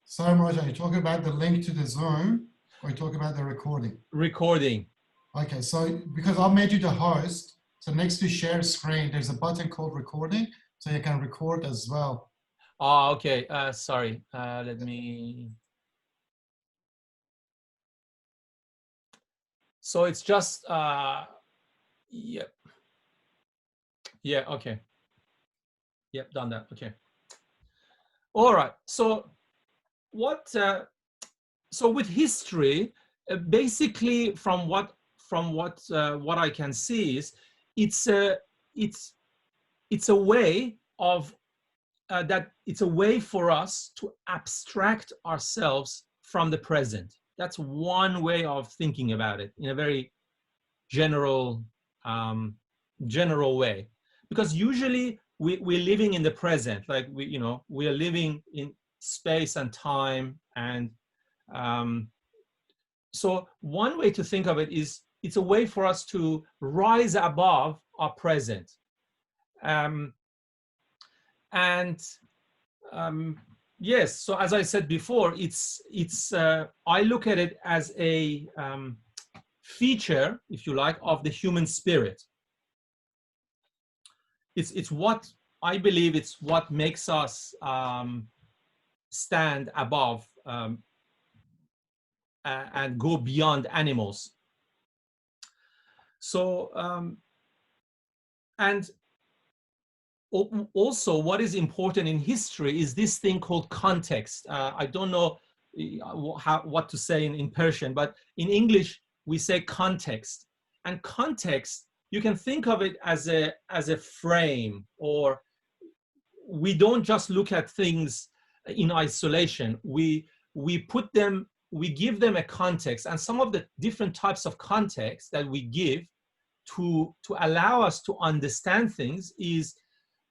So, Rajan, you're talking about the link to the Zoom, or you're talking about the recording? Recording. Okay, so because I made you the host, so next to share screen, there's a button called recording, so you can record as well. Oh, okay. Sorry. Let me. So it's just, yep. Yeah, okay. Yep, done that. Okay. All right. So what, so with history, basically from what I can see is it's a way of, it's a way for us to abstract ourselves from the present. That's one way of thinking about it in a very general way, because usually we're living in the present, like we are living in space and time, and so one way to think of it is it's a way for us to rise above our present. Yes, so as I said before, I look at it as a feature, if you like, of the human spirit. It's what I believe it's what makes us stand above and go beyond animals. So and also what is important in history is this thing called context. I don't know what to say in Persian, but in English we say context. And context, you can think of it as a frame, or we don't just look at things in isolation. We give them a context, and some of the different types of context that we give to allow us to understand things is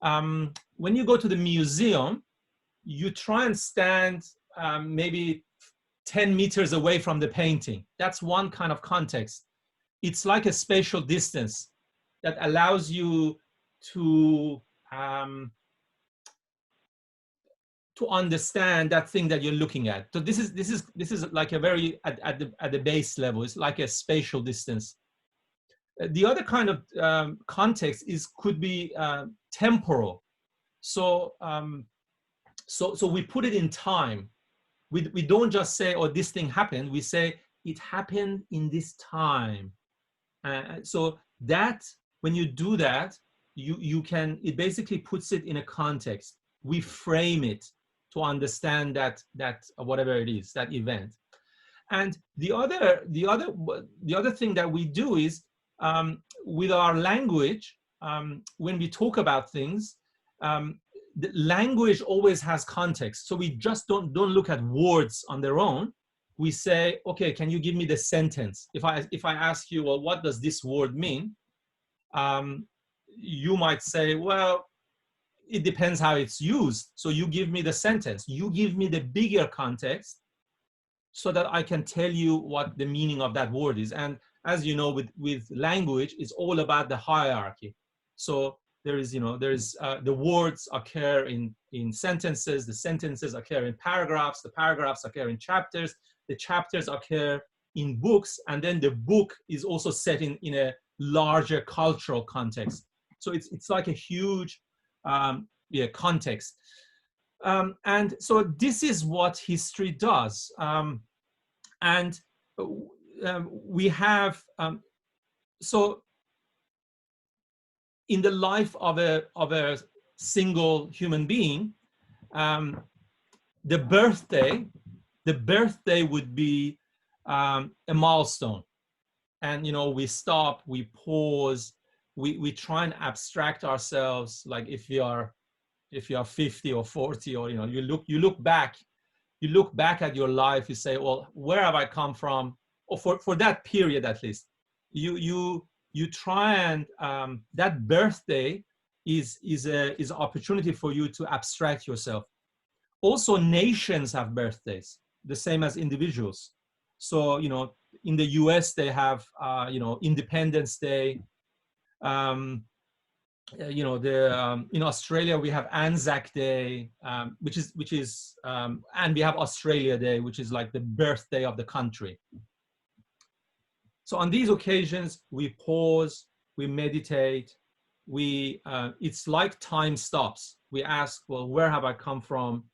when you go to the museum, you try and stand maybe 10 meters away from the painting. That's one kind of context. It's like a spatial distance that allows you to understand that thing that you're looking at. So this is like a very at the base level. It's like a spatial distance. The other kind of context could be temporal. So so we put it in time. We don't just say, oh, this thing happened. We say it happened in this time. So that when you do that, it basically puts it in a context. We frame it to understand that whatever it is, that event. And the other thing that we do is with our language, when we talk about things, the language always has context. So we just don't look at words on their own. We say, okay, can you give me the sentence? If I ask you, well, what does this word mean? You might say, well, it depends how it's used. So you give me the sentence. You give me the bigger context so that I can tell you what the meaning of that word is. And as you know, with language, it's all about the hierarchy. So there is the words occur in sentences, the sentences occur in paragraphs, the paragraphs occur in chapters, the chapters occur in books, and then the book is also set in a larger cultural context. So it's like a huge context. And so this is what history does. And we have, so in the life of a single human being, the birthday would be a milestone. And we stop, we pause, we try and abstract ourselves, like if you are 50 or 40, or you look back at your life, you say, well, where have I come from? Or for that period at least, you try and that birthday is an opportunity for you to abstract yourself. Also, nations have birthdays, the same as individuals. So in the US they have Independence Day. you know, the in Australia we have Anzac Day, which is and we have Australia Day, which is like the birthday of the country. So on these occasions, we pause, we meditate, we it's like time stops. We ask, well, where have I come from?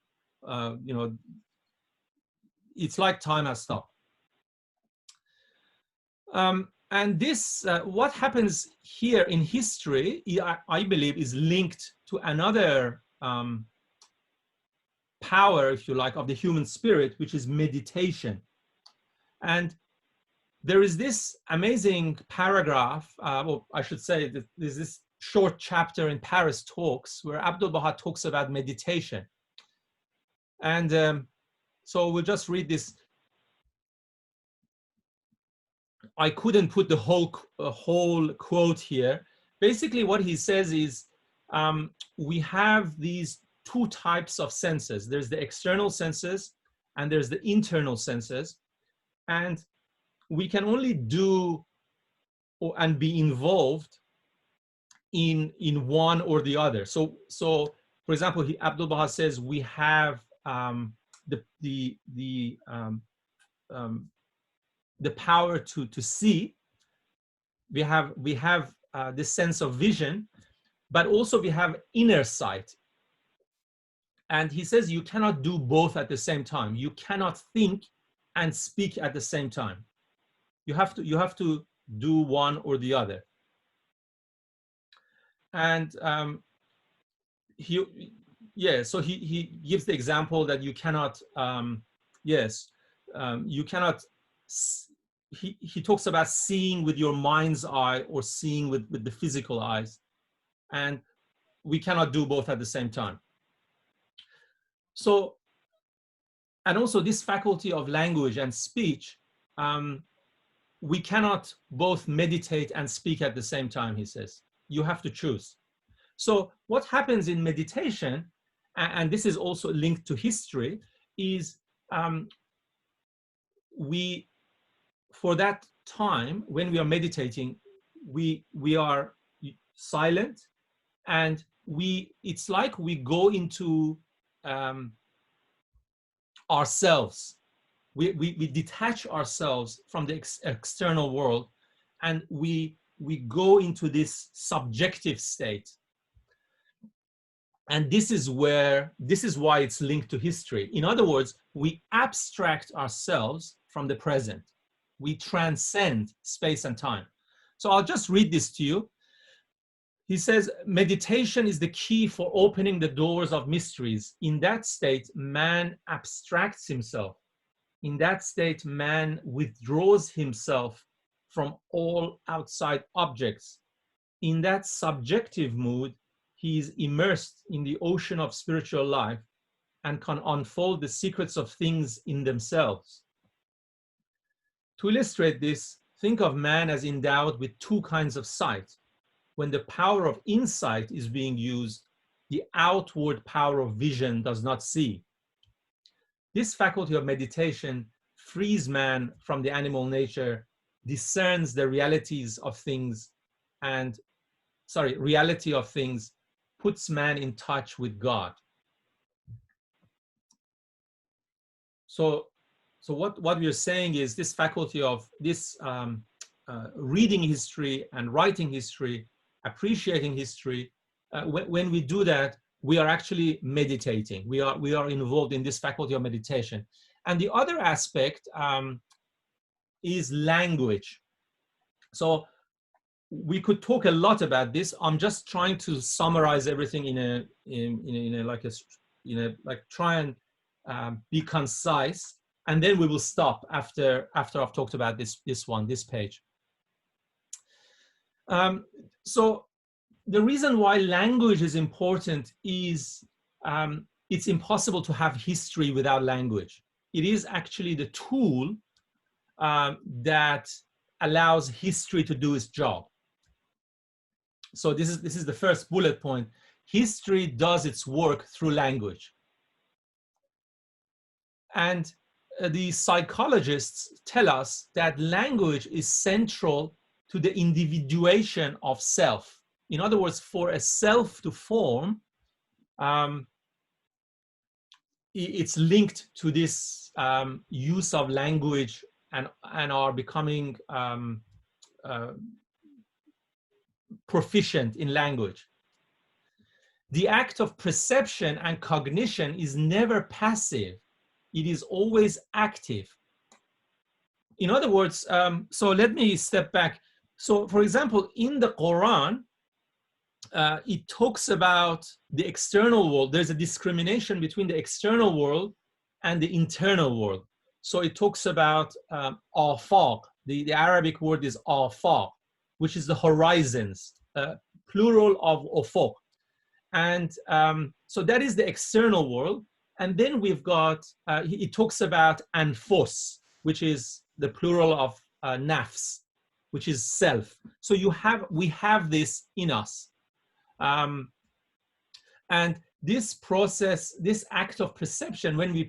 You know, it's like time has stopped. And this, what happens here in history, I believe, is linked to another power, if you like, of the human spirit, which is meditation. And there is this amazing paragraph, or I should say that there's this short chapter in Paris Talks where Abdul Baha talks about meditation. And so we'll just read this. I couldn't put the whole quote here. Basically, what he says is we have these two types of senses. There's the external senses and there's the internal senses. And we can only do and be involved in one or the other. So for example, Abdul Baha says we have the power to see. We have this sense of vision, but also we have inner sight. And he says you cannot do both at the same time. You cannot think and speak at the same time. You have to do one or the other. And so he gives the example that you cannot you cannot. He talks about seeing with your mind's eye or seeing with the physical eyes, and we cannot do both at the same time. So, and also this faculty of language and speech, we cannot both meditate and speak at the same time, he says. You have to choose. So what happens in meditation, and this is also linked to history, is for that time when we are meditating, we are silent, and it's like we go into ourselves. We detach ourselves from the external world, and we go into this subjective state. And this is why it's linked to history. In other words, we abstract ourselves from the present. We transcend space and time. So I'll just read this to you. He says, meditation is the key for opening the doors of mysteries. In that state, man abstracts himself. In that state, man withdraws himself from all outside objects. In that subjective mood, he is immersed in the ocean of spiritual life and can unfold the secrets of things in themselves. To illustrate this, think of man as endowed with two kinds of sight. When the power of insight is being used, the outward power of vision does not see. This faculty of meditation frees man from the animal nature, discerns the reality of things, puts man in touch with God. So what we're saying is this faculty of this reading history and writing history, appreciating history, when we do that, we are actually meditating. We are involved in this faculty of meditation. And the other aspect is language. So we could talk a lot about this. I'm just trying to summarize everything try and be concise, and then we will stop after I've talked about this page. So the reason why language is important is it's impossible to have history without language. It is actually the tool that allows history to do its job. So this is the first bullet point. History does its work through language. And the psychologists tell us that language is central to the individuation of self. In other words, for a self to form, it's linked to this use of language and are becoming proficient in language. The act of perception and cognition is never passive. It is always active. In other words, so let me step back. So for example, in the Quran, it talks about the external world. There's a discrimination between the external world and the internal world. So it talks about afaq. The Arabic word is afaq, which is the horizons, plural of ufuq. And so that is the external world. And then we've got, it talks about anfus, which is the plural of nafs, which is self. So we have this in us. And this process, this act of perception, when we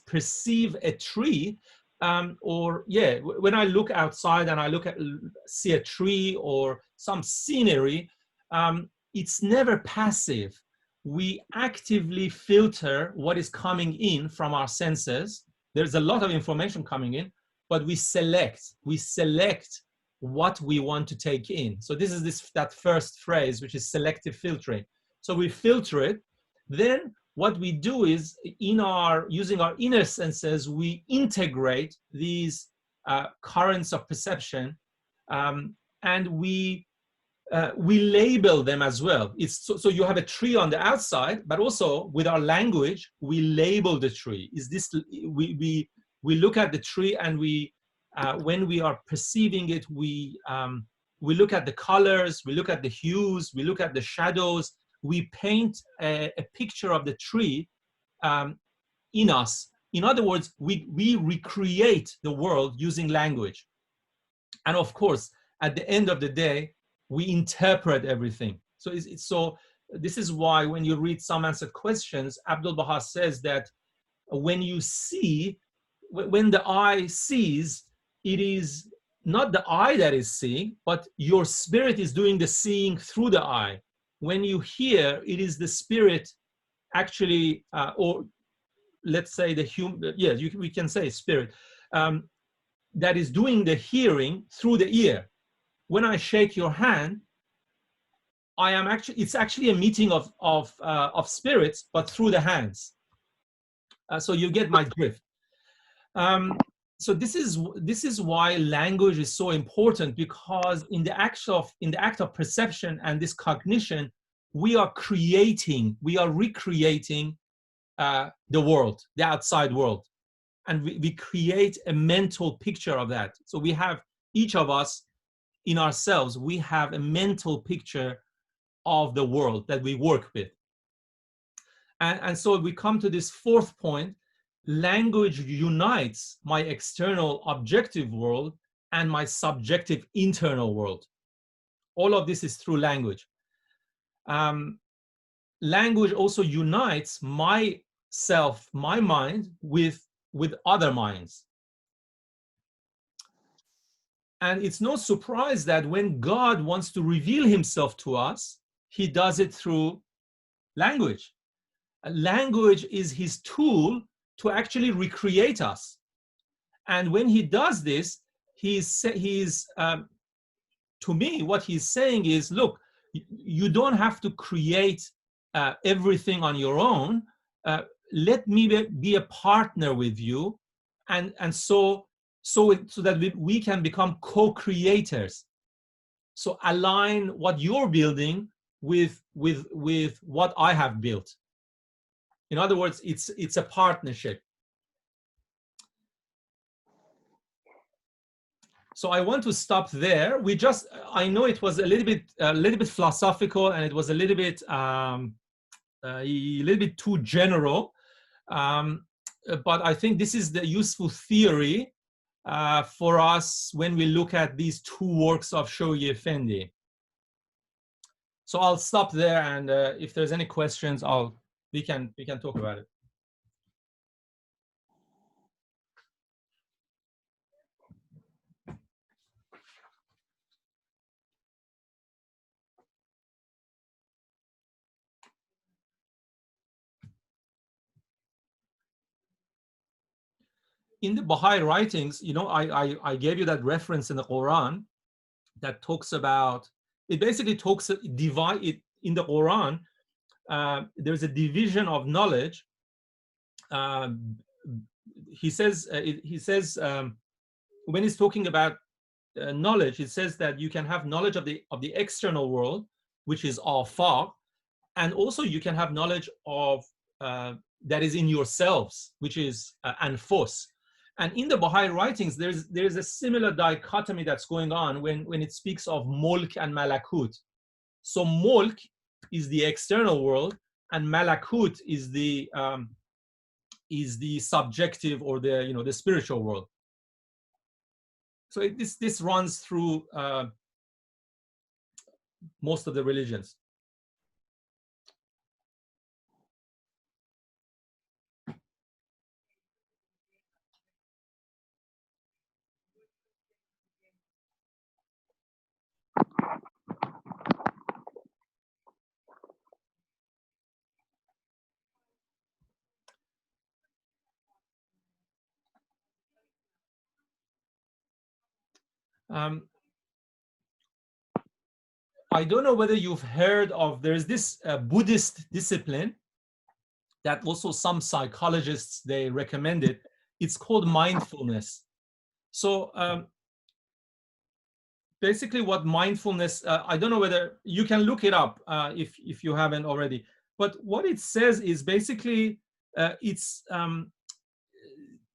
perceive a tree, when I look outside and I see a tree or some scenery, it's never passive. We actively filter what is coming in from our senses. There's a lot of information coming in, but we select what we want to take in. So this is that first phrase, which is selective filtering. So we filter it. Then what we do is, using our inner senses, we integrate these currents of perception, and we label them as well. So you have a tree on the outside, but also with our language, we label the tree. We look at the tree, and when we are perceiving it, we look at the colors, we look at the hues, we look at the shadows. We paint a picture of the tree in us. In other words, we recreate the world using language. And of course, at the end of the day, we interpret everything. So this is why when you read Some Answered Questions, Abdul Baha says that when the eye sees, it is not the eye that is seeing, but your spirit is doing the seeing through the eye. When you hear, it is the spirit actually, or let's say the human, yes, we can say spirit, that is doing the hearing through the ear. When I shake your hand, it's actually a meeting of spirits, but through the hands. So you get my drift. So this is why language is so important, because in the act of perception and this cognition, we are recreating the world, the outside world, and we create a mental picture of that. So we have, each of us in ourselves, we have a mental picture of the world that we work with. And so we come to this fourth point. Language unites my external objective world and my subjective internal world. All of this is through language. Language also unites myself, my mind, with other minds. And it's no surprise that when God wants to reveal himself to us, he does it through language. Language is his tool to actually recreate us. And when he does this, to me, what he's saying is, look, you don't have to create everything on your own. Let me be a partner with you, and so that we can become co-creators. So align what you're building with what I have built. In other words, it's a partnership. So I want to stop there. I know it was a little bit philosophical, and it was a little bit too general. But I think this is the useful theory for us when we look at these two works of Shoghi Effendi. So I'll stop there, and if there's any questions, we can talk about it. in the Baha'i writings, you know, I gave you that reference in the Quran that talks about, it basically talks, divide it in the Quran. There's a division of knowledge. He says, when he's talking about knowledge, it says that you can have knowledge of the external world, which is afaq, and also you can have knowledge of that is in yourselves, which is anfus. And in the Baha'i writings, there's a similar dichotomy that's going on when it speaks of mulk and malakut. So mulk is the external world, and malakut is the subjective, or the, you know, the spiritual world. So this runs through most of the religions. I don't know whether you've heard of, there's this Buddhist discipline that also some psychologists, they recommend it. It's called mindfulness. So basically what mindfulness, I don't know whether you can look it up if you haven't already, but what it says is basically it's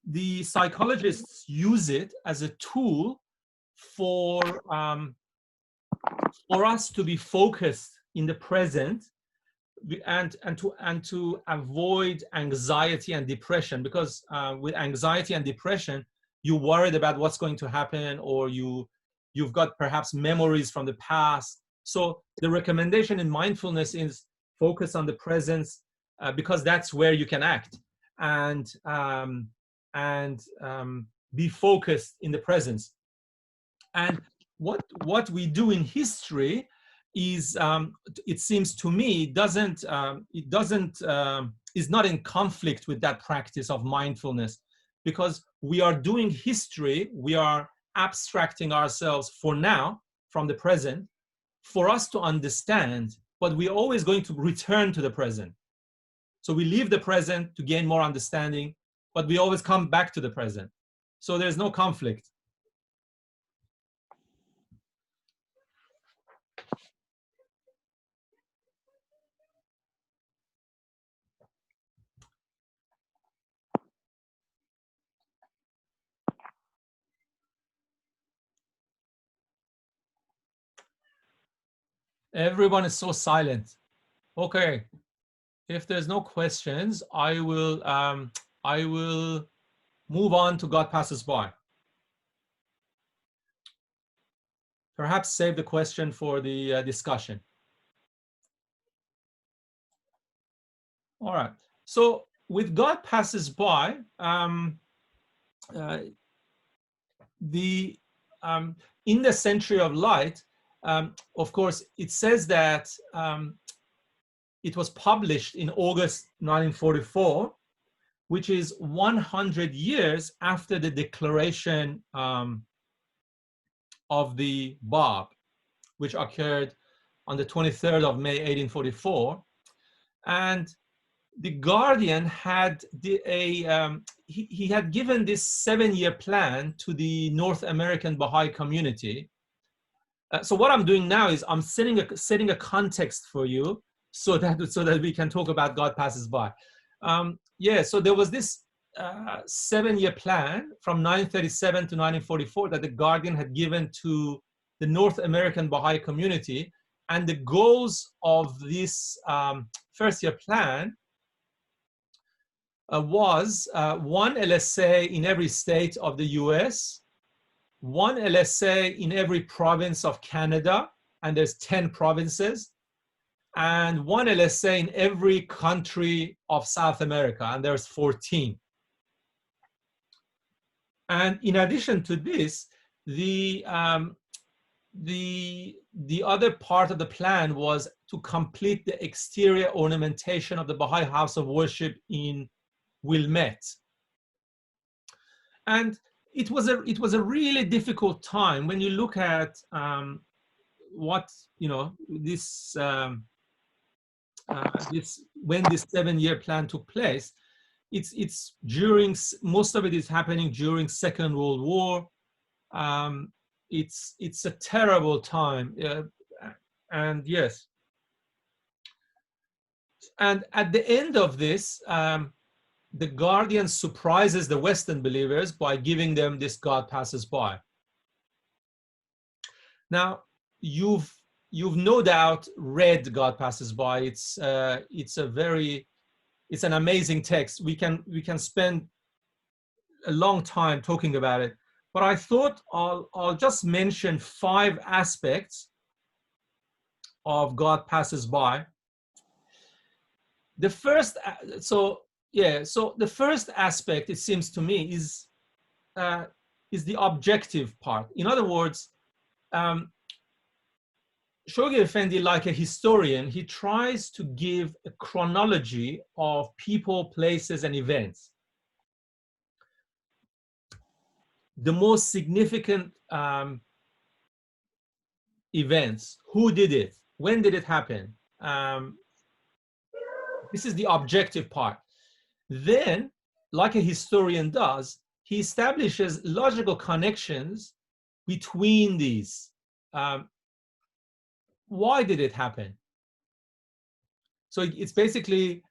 the psychologists use it as a tool for us to be focused in the present, and to avoid anxiety and depression, because with anxiety and depression, you're worried about what's going to happen, or you've got perhaps memories from the past. So the recommendation in mindfulness is focus on the present, because that's where you can act and be focused in the presence. And what we do in history is, it seems to me, is not in conflict with that practice of mindfulness, because we are doing history, we are abstracting ourselves for now from the present for us to understand, but we're always going to return to the present. So we leave the present to gain more understanding, but we always come back to the present. So there's no conflict. Everyone is so silent. Okay, if there's no questions, I will move on to God Passes By. Perhaps save the question for the discussion. All right. So with God Passes By, in the Century of Light, of course, it says that it was published in August 1944, which is 100 years after the declaration of the Bab, which occurred on the 23rd of May, 1844. And the Guardian had he had given this 7-year plan to the North American Baha'i community. So what I'm doing now is I'm setting a context for you so that we can talk about God Passes By. Yeah, so there was this 7-year plan from 1937 to 1944 that the Guardian had given to the North American Baha'i community. And the goals of this first-year plan was 1 LSA in every state of the US, 1 LSA in every province of Canada, and there's 10 provinces, and 1 LSA in every country of South America, and there's 14. And in addition to this, the other part of the plan was to complete the exterior ornamentation of the Baha'i House of Worship in Wilmette. And it was a really difficult time when you look at what, you know, this when this 7-year plan took place. It's during, most of it is happening during Second World War. It's a terrible time, and yes. And at the end of this, the Guardian surprises the Western believers by giving them this God passes by. Now, you've no doubt read God passes by. It's an amazing text. We can spend a long time talking about it, but I thought I'll just mention 5 aspects of God passes by. The first, so the first aspect, it seems to me, is the objective part. In other words, Shoghi Effendi, like a historian, he tries to give a chronology of people, places, and events. The most significant events, who did it, when did it happen? This is the objective part. Then, like a historian does, he establishes logical connections between these. Why did it happen? So it's basically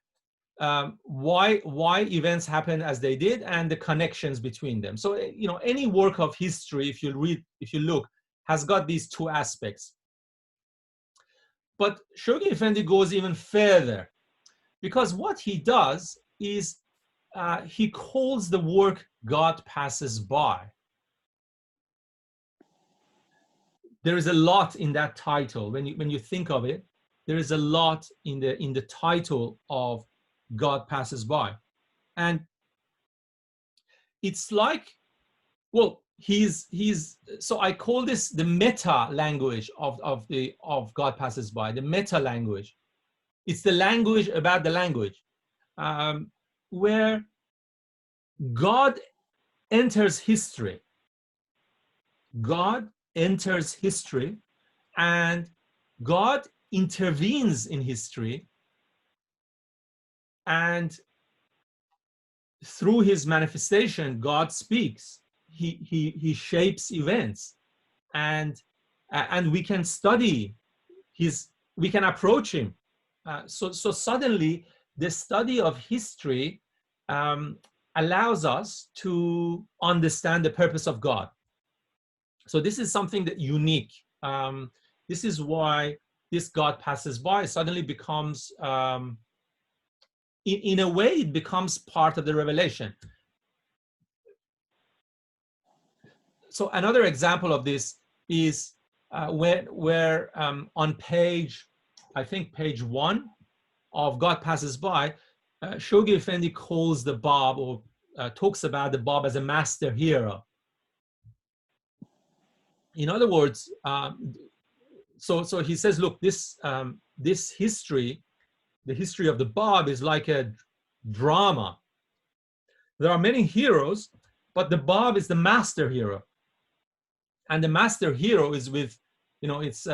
why events happen as they did and the connections between them. So, you know, any work of history, if you look, has got these 2 aspects. But Shoghi Effendi goes even further, because what he does is he calls the work God passes by. There is a lot in that title. When you think of it, there is a lot in the title of God passes by. And it's like, well, so I call this the meta language of God passes by, the meta language. It's the language about the language, where God enters history. God enters history, and God intervenes in history, and through his manifestation, God speaks. He shapes events, and we can study we can approach him. So suddenly, the study of history allows us to understand the purpose of God. So this is something that unique. This is why this God passes by suddenly becomes, in a way, it becomes part of the revelation. So another example of this is where on page, I think page 1 of God passes by, Shoghi Effendi calls the Bab, or talks about the Bab as a master hero. In other words, so he says, look, this history, the history of the Bab, is like a drama. There are many heroes, but the Bab is the master hero. And the master hero is with, you know, it's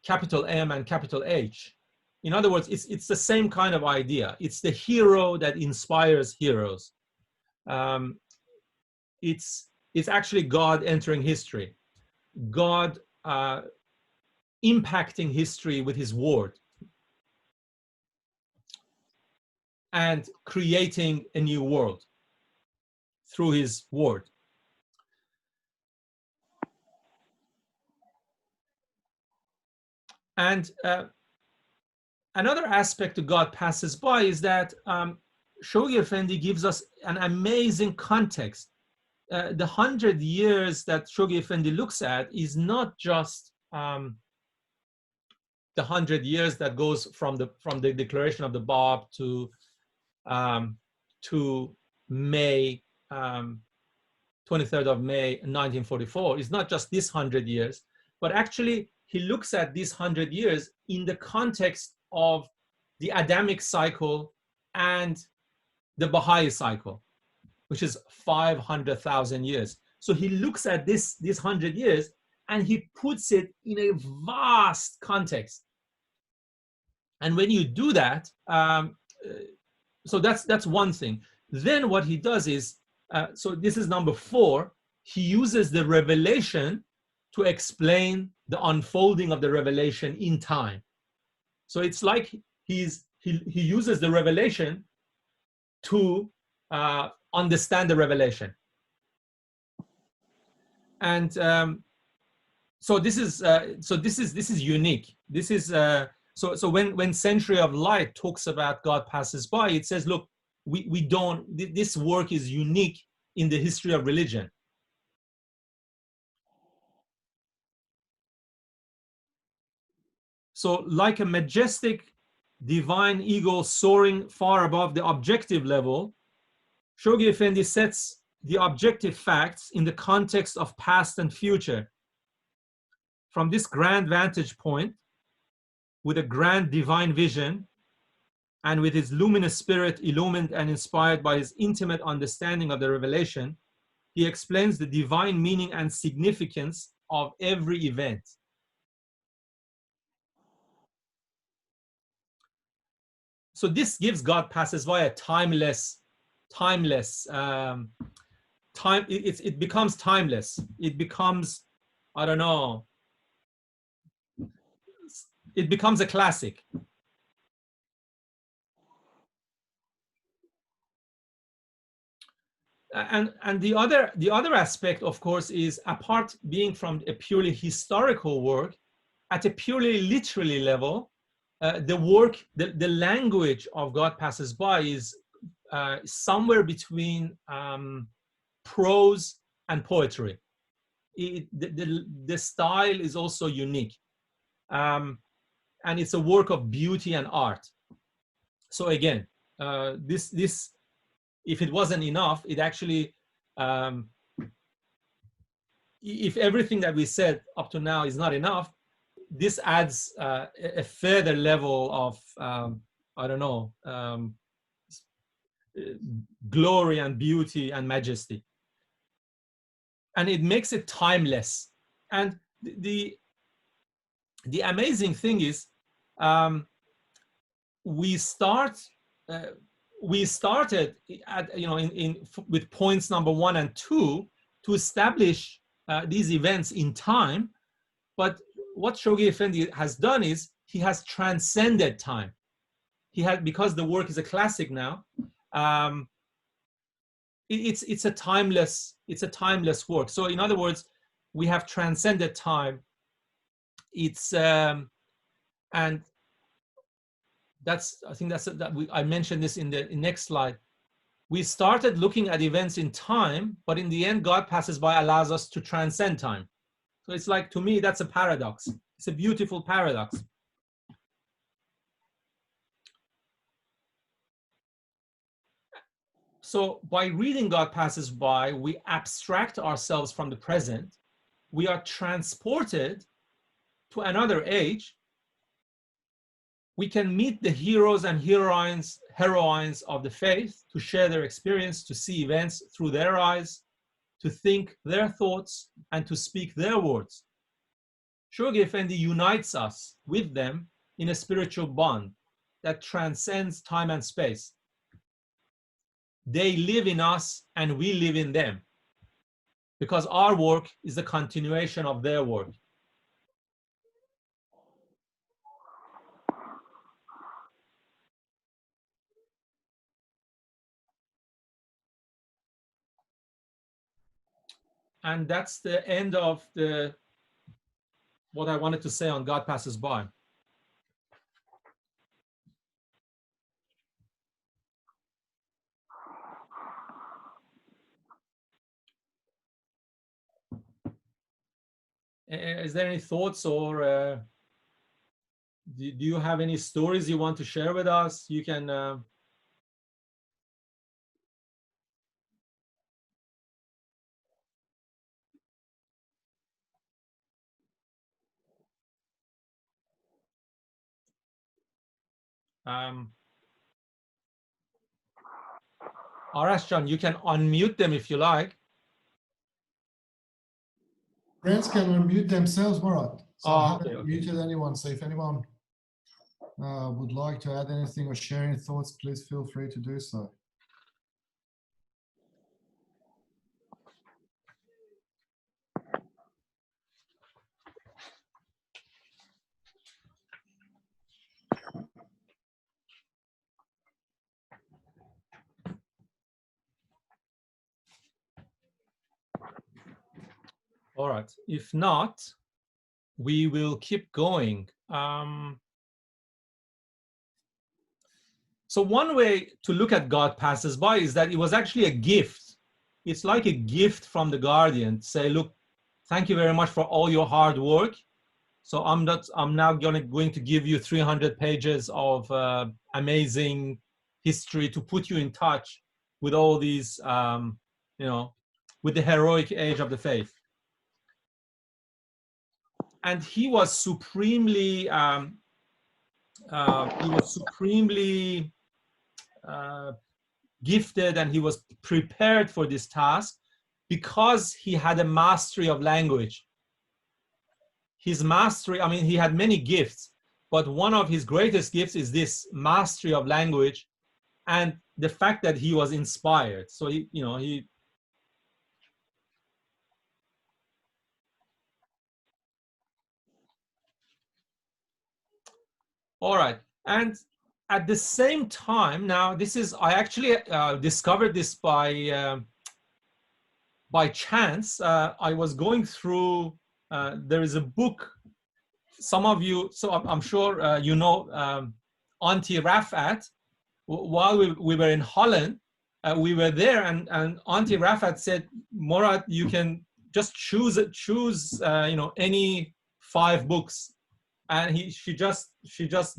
capital M and capital H. In other words, it's the same kind of idea. It's the hero that inspires heroes. It's actually God entering history, God impacting history with his word and creating a new world through his word. And another aspect that God passes by is that Shoghi Effendi gives us an amazing context. The 100 years that Shoghi Effendi looks at is not just the 100 years that goes from the declaration of the Bab to May, 23rd of May 1944. It's not just this 100 years, but actually he looks at these 100 years in the context of the Adamic cycle and the Baha'i cycle. which is 500,000 years. So he looks at this 100 years and he puts it in a vast context. And when you do that, so that's one thing. Then what he does is, so this is number 4, he uses the revelation to explain the unfolding of the revelation in time. So it's like he uses the revelation to understand the revelation. And so this is unique. This is so when Century of Light talks about God passes by, it says, look, we don't, this work is unique in the history of religion. So like a majestic divine ego soaring far above the objective level, Shoghi Effendi sets the objective facts in the context of past and future. From this grand vantage point, with a grand divine vision, and with his luminous spirit illumined and inspired by his intimate understanding of the revelation, he explains the divine meaning and significance of every event. So this gives God passes by a timeless, it becomes timeless. It becomes, I don't know, it becomes a classic. And the other aspect, of course, is apart being from a purely historical work, at a purely literary level, the language of God passes by is somewhere between prose and poetry. The style is also unique, and it's a work of beauty and art. So again, this if it wasn't enough, it actually, if everything that we said up to now is not enough, this adds a further level of, I don't know, glory and beauty and majesty. And it makes it timeless. And the amazing thing is, we started at, with points number 1 and 2 to establish these events in time. But what Shoghi Effendi has done is he has transcended time. He had, because the work is a classic now, it's a timeless work. So in other words, we have transcended time. It's and that's, I think that's I mentioned this in the next slide. We started looking at events in time, but in the end, God passes by allows us to transcend time. So it's like, to me, that's a paradox. It's a beautiful paradox. So by reading God passes by, we abstract ourselves from the present. We are transported to another age. We can meet the heroes and heroines of the faith, to share their experience, to see events through their eyes, to think their thoughts, and to speak their words. Shoghi Effendi unites us with them in a spiritual bond that transcends time and space. They live in us and we live in them, because our work is a continuation of their work. And that's the end of what I wanted to say on God passes by. Is there any thoughts, or do you have any stories you want to share with us? You can. Arash John, you can unmute them if you like. Friends can unmute themselves, Murat. So I haven't okay. muted anyone. So if anyone would like to add anything or share any thoughts, please feel free to do so. All right. If not, we will keep going. So one way to look at God passes by is that it was actually a gift. It's like a gift from the guardian. Say, look, thank you very much for all your hard work. So I'm now going to give you 300 pages of amazing history to put you in touch with all these, with the heroic age of the faith. And he was supremely, gifted, and he was prepared for this task because he had a mastery of language. His mastery, I mean, he had many gifts, but one of his greatest gifts is this mastery of language and the fact that he was inspired. So all right. And at the same time, now I actually discovered this by chance. I was going through, there is a book, some of you, so I'm sure Auntie Rafat. While we were in Holland, we were there, and Auntie Rafat said, Murat, you can just choose any 5 books. And she just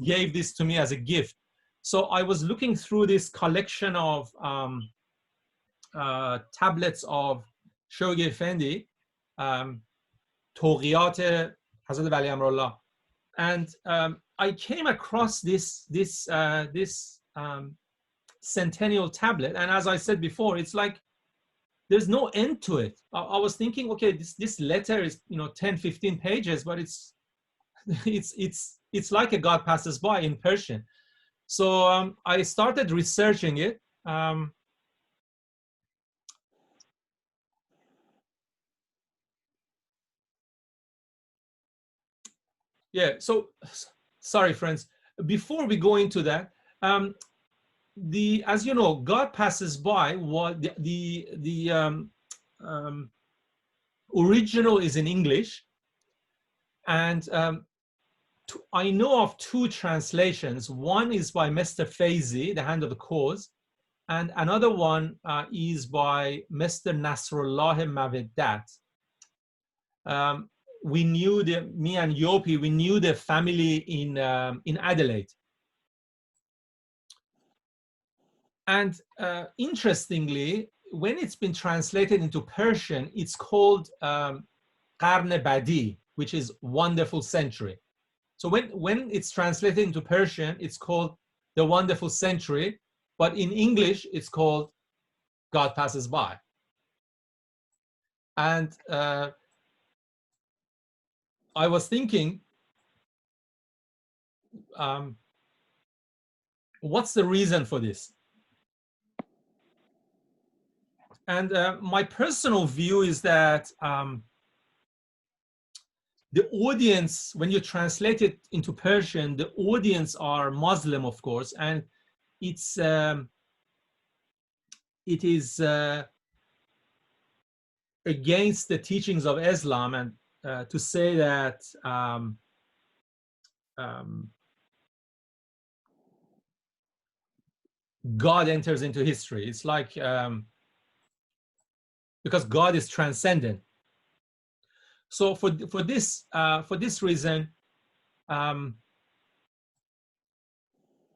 gave this to me as a gift. So I was looking through this collection of tablets of Shoghi Effendi, Toghiyat Hazrat Wali Amrullah, and I came across this Centennial tablet, and as I said before, it's like there's no end to it. I was thinking, okay, this letter is 10-15 pages, but it's like a God passes by in Persian. So I started researching it. Yeah, so sorry, friends. Before we go into that, as you know, God passes by, what the original is in English, and I know of 2 translations. One is by Mr. Faizi, The Hand of the Cause, and another one is by Mr. Nasrullah Maveddat. We knew me and Yopi, we knew the family in Adelaide. And interestingly, when it's been translated into Persian, it's called Qarn Badi, which is wonderful century. So when it's translated into Persian, it's called the wonderful century, but in English, it's called God passes by. And I was thinking, what's the reason for this? And my personal view is that the audience, when you translate it into Persian, the audience are Muslim, of course, and it is against the teachings of Islam, and to say that God enters into history. It's like because God is transcendent. So for this reason,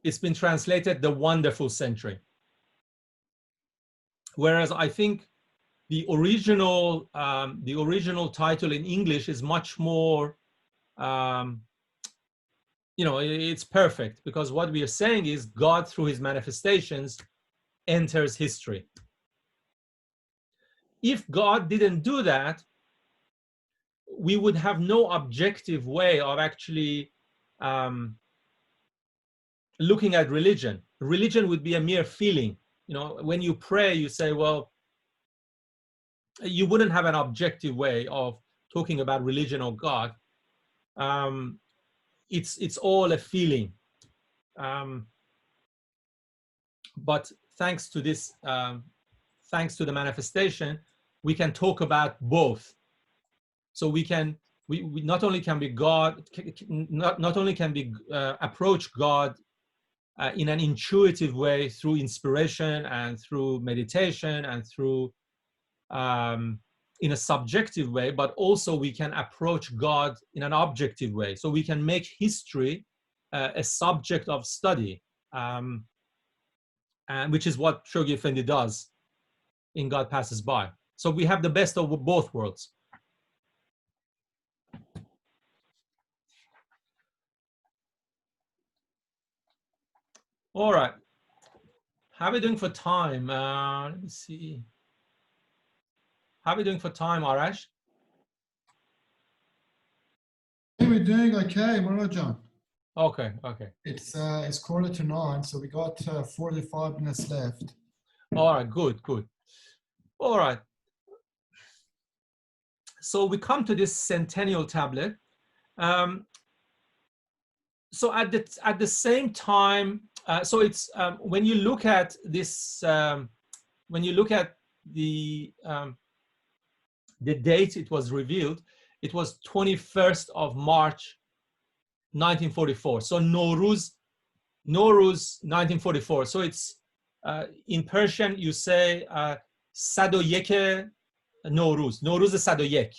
it's been translated the wonderful century. Whereas I think the original title in English is much more, it's perfect, because what we are saying is God, through his manifestations, enters history. If God didn't do that, we would have no objective way of actually looking at religion. Religion would be a mere feeling. You know, when you pray, you say, well, you wouldn't have an objective way of talking about religion or God. It's all a feeling. But thanks to this, thanks to the manifestation, we can talk about both. So we not only can be God, not only can we approach God in an intuitive way through inspiration and through meditation and through in a subjective way, but also we can approach God in an objective way. So we can make history a subject of study, and which is what Shoghi Effendi does in God Passes By. So we have the best of both worlds. All right. How are we doing for time? Let me see. How are we doing for time, Arash? We're doing okay, Murajan. Okay, okay. It's 8:45, so we got 45 minutes left. All right, good, good. All right. So we come to this Centennial tablet. So at the same time, so it's when you look at this, when you look at the date it was revealed, it was 21st of March, 1944. So Nowruz 1944. So it's in Persian you say 101 Nowruz 101.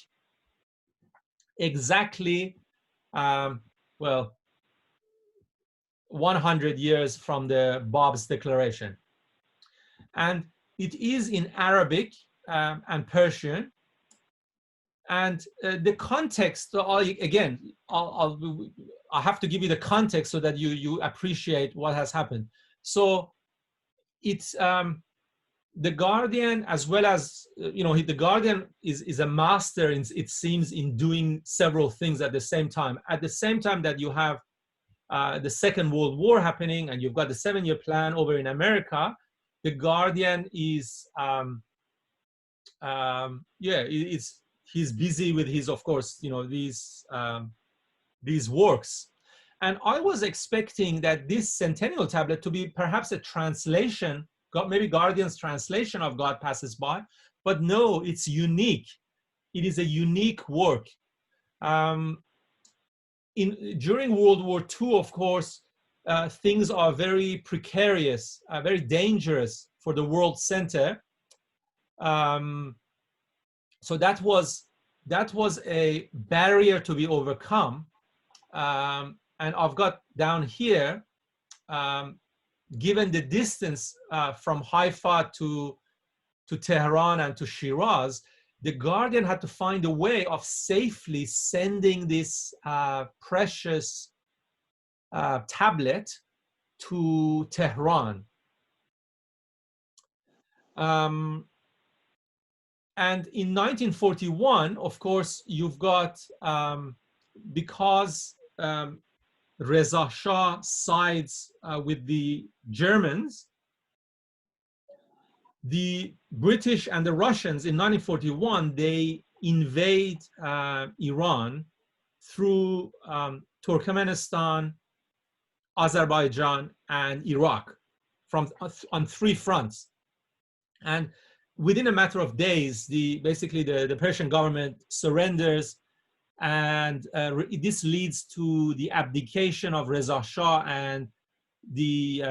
Exactly, well, 100 years from the Bab's declaration. And it is in Arabic and Persian. And the context, again, I have to give you the context so that you appreciate what has happened. So it's the Guardian, as well as, you know, the Guardian is a master, it seems, in doing several things at the same time. At the same time that you have the Second World War happening and you've got the 7-year plan over in America, the Guardian is, he's busy with his, of course, you know, these works. And I was expecting that this Centennial tablet to be perhaps a translation, maybe Guardian's translation of God Passes By, but no, it's unique. It is a unique work. During World War II, of course, things are very precarious, very dangerous for the World Center. So that was a barrier to be overcome. And I've got down here, given the distance from Haifa to Tehran and to Shiraz, the Guardian had to find a way of safely sending this precious tablet to Tehran. And in 1941, of course, you've got, because Reza Shah sides with the Germans, the British and the Russians in 1941, they invade Iran through Turkmenistan, Azerbaijan, and Iraq on 3 fronts. And within a matter of days, basically the Persian government surrenders, and this leads to the abdication of Reza Shah and the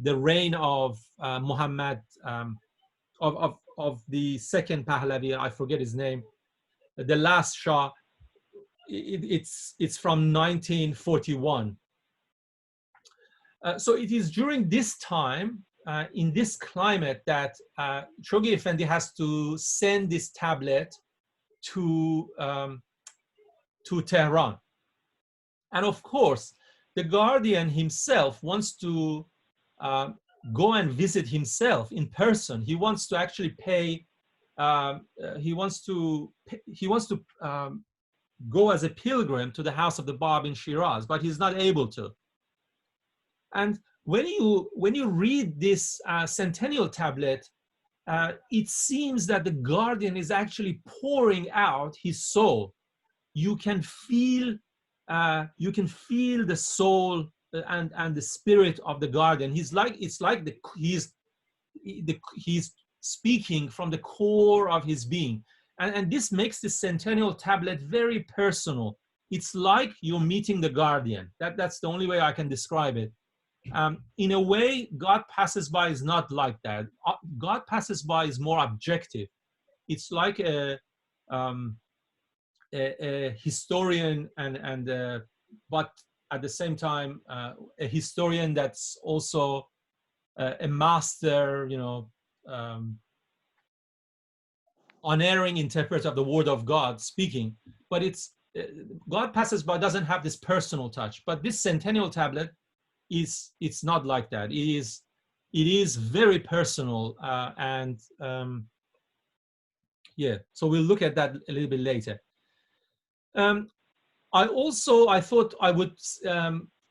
reign of Muhammad, of the second Pahlavi, I forget his name, the last Shah. It's from 1941. So it is during this time, in this climate, that Shoghi Effendi has to send this tablet to Tehran. And of course, the Guardian himself wants to go and visit himself in person. He wants to actually pay. He wants to go as a pilgrim to the house of the Bab in Shiraz, but he's not able to. And when you read this Centennial tablet, it seems that the guardian is actually pouring out his soul. You can feel the soul and the spirit of the guardian. He's speaking from the core of his being, and this makes the Centennial tablet very personal. It's like you're meeting the guardian. That's the only way I can describe it. In a way, God Passes By is not like that. God Passes By is more objective. It's like a historian but at the same time a historian that's also a master, unerring interpreter of the Word of God speaking. But it's God Passes By doesn't have this personal touch. But this Centennial tablet it's not like that. It is very personal, yeah. So we'll look at that a little bit later. I thought I would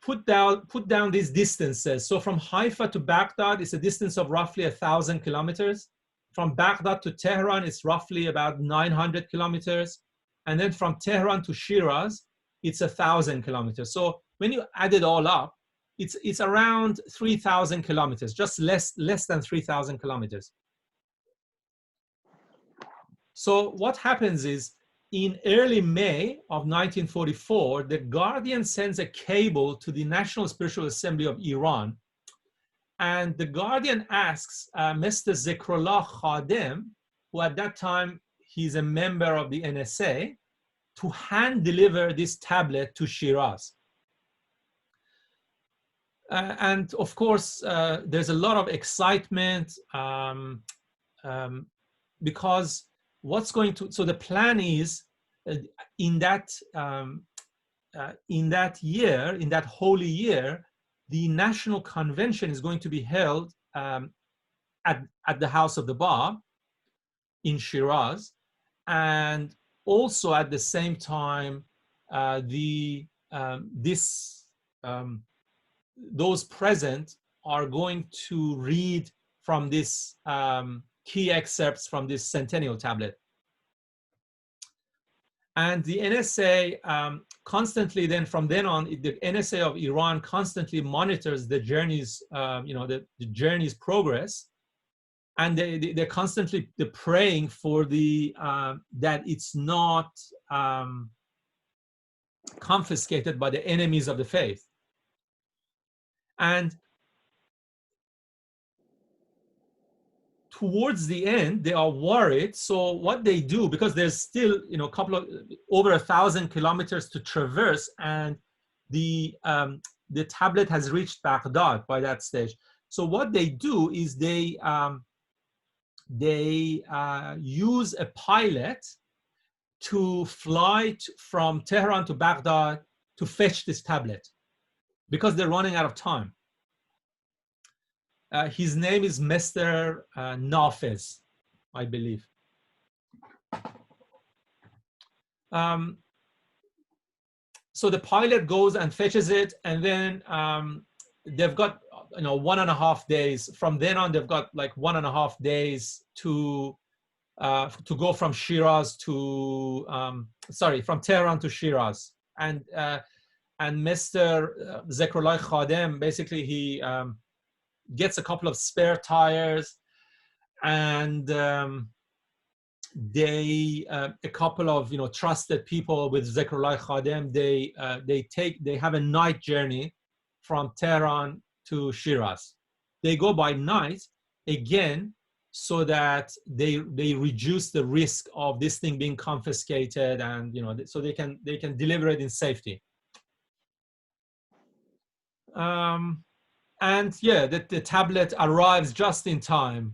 put down these distances. So from Haifa to Baghdad is a distance of roughly 1,000 kilometers. From Baghdad to Tehran, it's roughly about 900 kilometers. And then from Tehran to Shiraz, it's 1,000 kilometers. So when you add it all up, it's around 3,000 kilometers, just less than 3,000 kilometers. So what happens is, in early May of 1944, the Guardian sends a cable to the National Spiritual Assembly of Iran. And the Guardian asks Mr. Zikrullah Khadem, who at that time, he's a member of the NSA, to hand deliver this tablet to Shiraz. And of course, there's a lot of excitement because so the plan is in that year, in that holy year, the National Convention is going to be held at the House of the Bab in Shiraz, and also at the same time, those present are going to read from this key excerpts from this Centennial tablet. And the NSA constantly, then from then on, the NSA of Iran constantly monitors the journey's, the journey's progress, and they're constantly praying for that it's not confiscated by the enemies of the faith. And towards the end, they are worried. So what they do, because there's still, over 1,000 kilometers to traverse, and the tablet has reached Baghdad by that stage. So what they do is they use a pilot to fly from Tehran to Baghdad to fetch this tablet, because they're running out of time. His name is Mr. Nafez, I believe. So the pilot goes and fetches it, and then they've got 1.5 days. From then on, they've got like 1.5 days to go from Shiraz to from Tehran to Shiraz, and Mr. Zikrullah Khadem, basically he gets a couple of spare tires, and a couple of trusted people with Zikrullah Khadem. They have a night journey from Tehran to Shiraz. They go by night again, so that they reduce the risk of this thing being confiscated, and so they can deliver it in safety. And yeah, the tablet arrives just in time.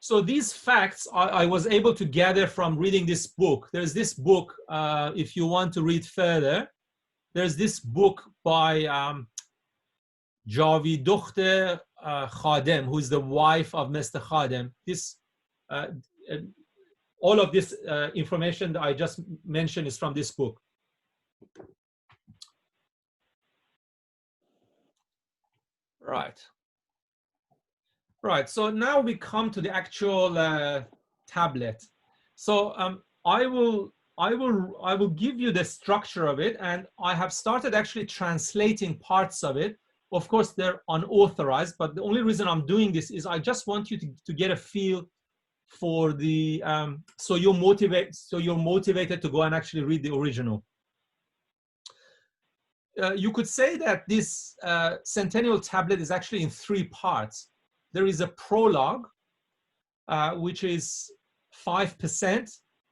So these facts I was able to gather from reading this book. There's this book, if you want to read further, there's this book by Javi Dochte Khadem, who is the wife of Mr. Khadem. This, all of this information that I just mentioned is from this book. Right. Right. So now we come to the actual tablet. So I will give you the structure of it, and I have started actually translating parts of it. Of course, they're unauthorized, but the only reason I'm doing this is I just want you to get a feel for the so you're motivated to go and actually read the original. You could say that this Centennial tablet is actually in 3 parts. There is a prologue, which is 5%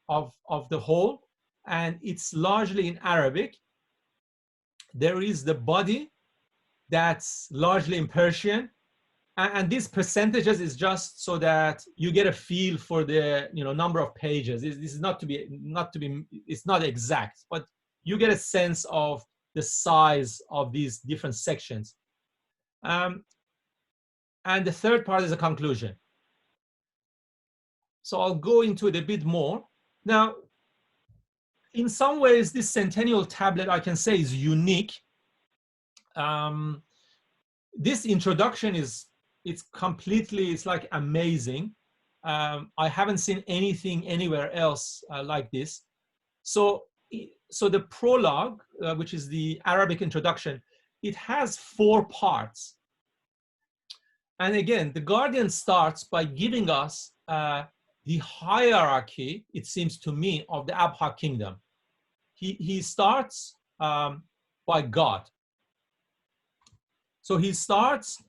of the whole, and it's largely in Arabic. There is the body, that's largely in Persian, and these percentages is just so that you get a feel for the number of pages. This is not to be it's not exact, but you get a sense of the size of these different sections. And the third part is a conclusion. So I'll go into it a bit more. Now, in some ways, this Centennial tablet, I can say, is unique. This introduction it's like amazing. I haven't seen anything anywhere else like this. So the prologue, which is the Arabic introduction, it has 4 parts. And again, the Guardian starts by giving us the hierarchy, it seems to me, of the Abha kingdom. He starts by God. So he starts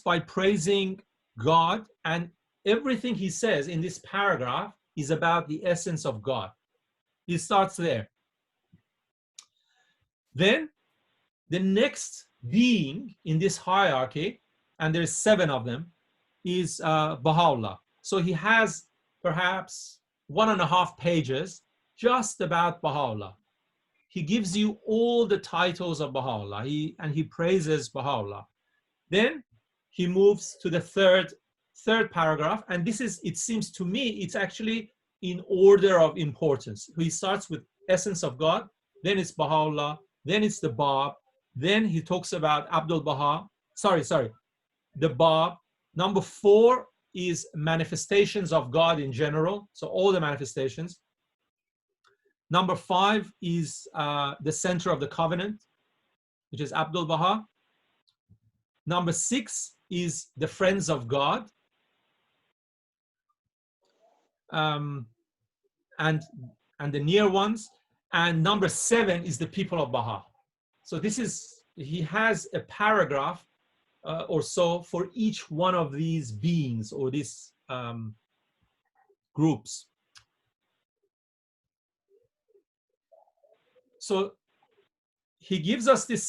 by praising God, and everything he says in this paragraph is about the essence of God. He starts there. Then the next being in this hierarchy, and there's 7 of them, is Baha'u'llah. So he has perhaps 1.5 pages just about Baha'u'llah. He gives you all the titles of Baha'u'llah, and he praises Baha'u'llah. Then he moves to the third paragraph, and this is, it seems to me, it's actually in order of importance. He starts with essence of God, then it's Baha'u'llah, then it's the Bab, then he talks about Abdul Baha, the Bab. Number 4 is manifestations of God in general, so all the manifestations. Number 5 is the center of the covenant, which is Abdul Baha. Number 6 is the friends of God, and the near ones. And number 7 is the people of Baha. So this is, he has a paragraph or so for each one of these beings or these groups. So he gives us this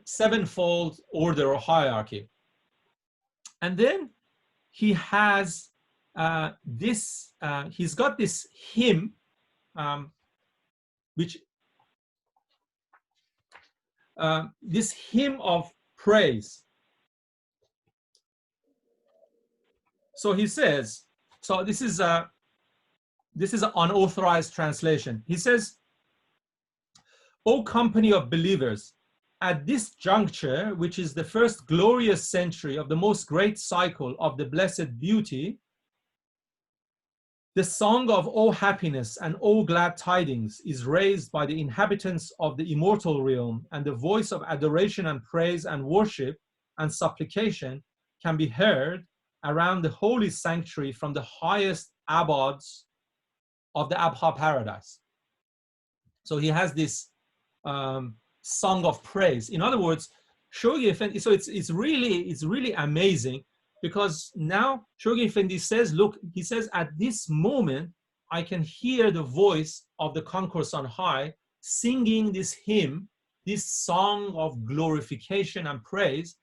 sevenfold order or hierarchy. And then he has he's got this hymn, this hymn of praise. So he says, so this is an unauthorized translation. He says, "O company of believers, at this juncture, which is the first glorious century of the most great cycle of the blessed beauty, the song of all happiness and all glad tidings is raised by the inhabitants of the immortal realm, and the voice of adoration and praise and worship and supplication can be heard around the holy sanctuary from the highest abods of the Abha paradise." So he has this song of praise. In other words, Shoghi Effendi, so it's really amazing, because now Shoghi Effendi says, look, he says, at this moment, I can hear the voice of the concourse on high singing this hymn, this song of glorification and praise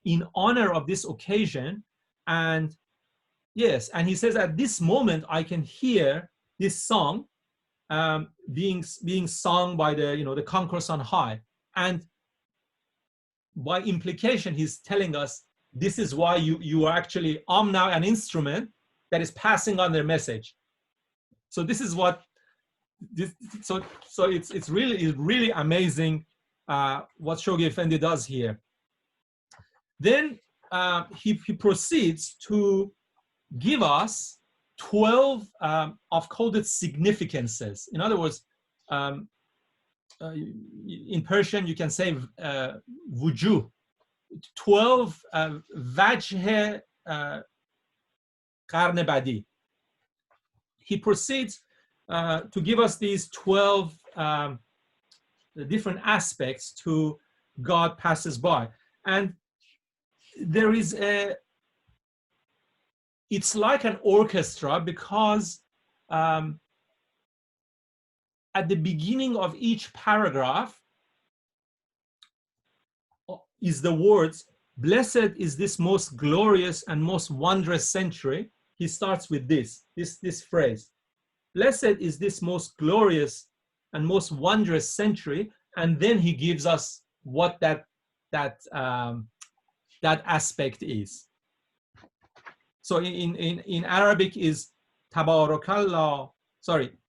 in honor of this occasion. And yes, and he says, at this moment, I can hear this song being sung by the concourse on high. And by implication, he's telling us this is why you are actually, I'm now an instrument that is passing on their message. So this is what this. So it's really amazing what Shoghi Effendi does here. Then he proceeds to give us 12 of coded significances. In other words, in Persian, you can say wujuh, 12 wajh qarn badi. He proceeds to give us these 12 different aspects to God passes by. And there is it's like an orchestra, because at the beginning of each paragraph is the words, blessed is this most glorious and most wondrous century. He starts with this phrase. Blessed is this most glorious and most wondrous century. And then he gives us what that aspect is. So in Arabic is Tabarakallah,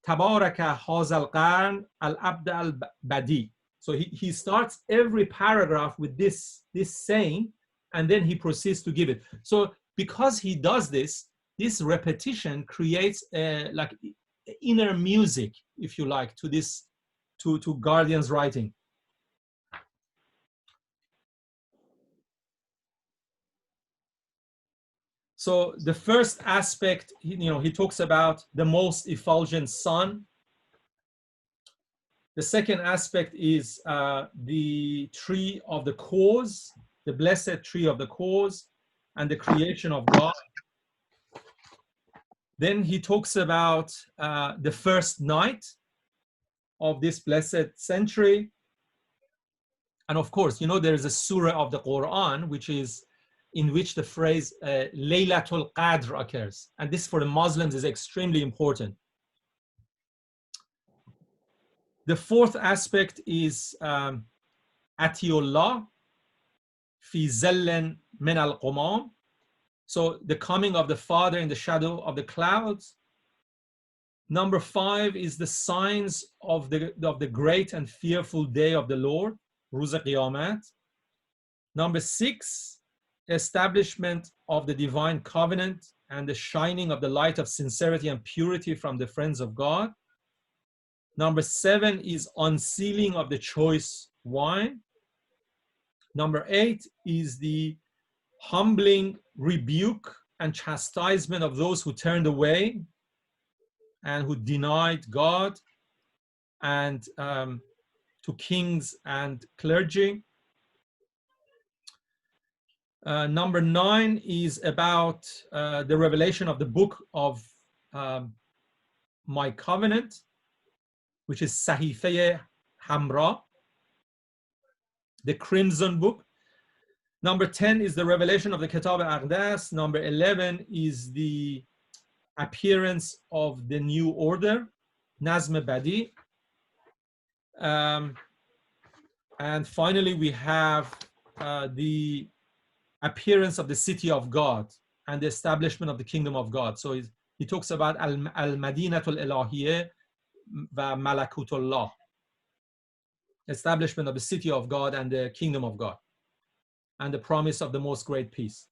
Tabaraka hazal qarn al-abd al-badi. So he starts every paragraph with this saying, and then he proceeds to give it. So because he does this repetition creates like inner music, if you like, to this, to Guardian's writing. So the first aspect, he talks about the most effulgent sun. The second aspect is the tree of the cause, the blessed tree of the cause, and the creation of God. Then he talks about the first night of this blessed century. And of course, there is a surah of the Quran, in which the phrase Laylatul Qadr occurs. And this for the Muslims is extremely important. The fourth aspect is Atiyullah fi zallan min al-qumam. So the coming of the Father in the shadow of the clouds. Number 5 is the signs of the great and fearful day of the Lord, Ruz Qiyamat. Number 6, establishment of the divine covenant and the shining of the light of sincerity and purity from the friends of God. Number 7 is unsealing of the choice wine. Number 8 is the humbling rebuke and chastisement of those who turned away and who denied God, and to kings and clergy. Number 9 is about the revelation of the book of my covenant, which is Sahife Hamra, the crimson book. Number 10 is the revelation of the Kitab al-Aqdas. Number 11 is the appearance of the new order, Nazm Badi. And finally, we have the appearance of the city of God and the establishment of the kingdom of God. So he talks about al-Madinatul Ilahiyya wa Malakutullah, establishment of the city of God and the kingdom of God, and the promise of the most great peace.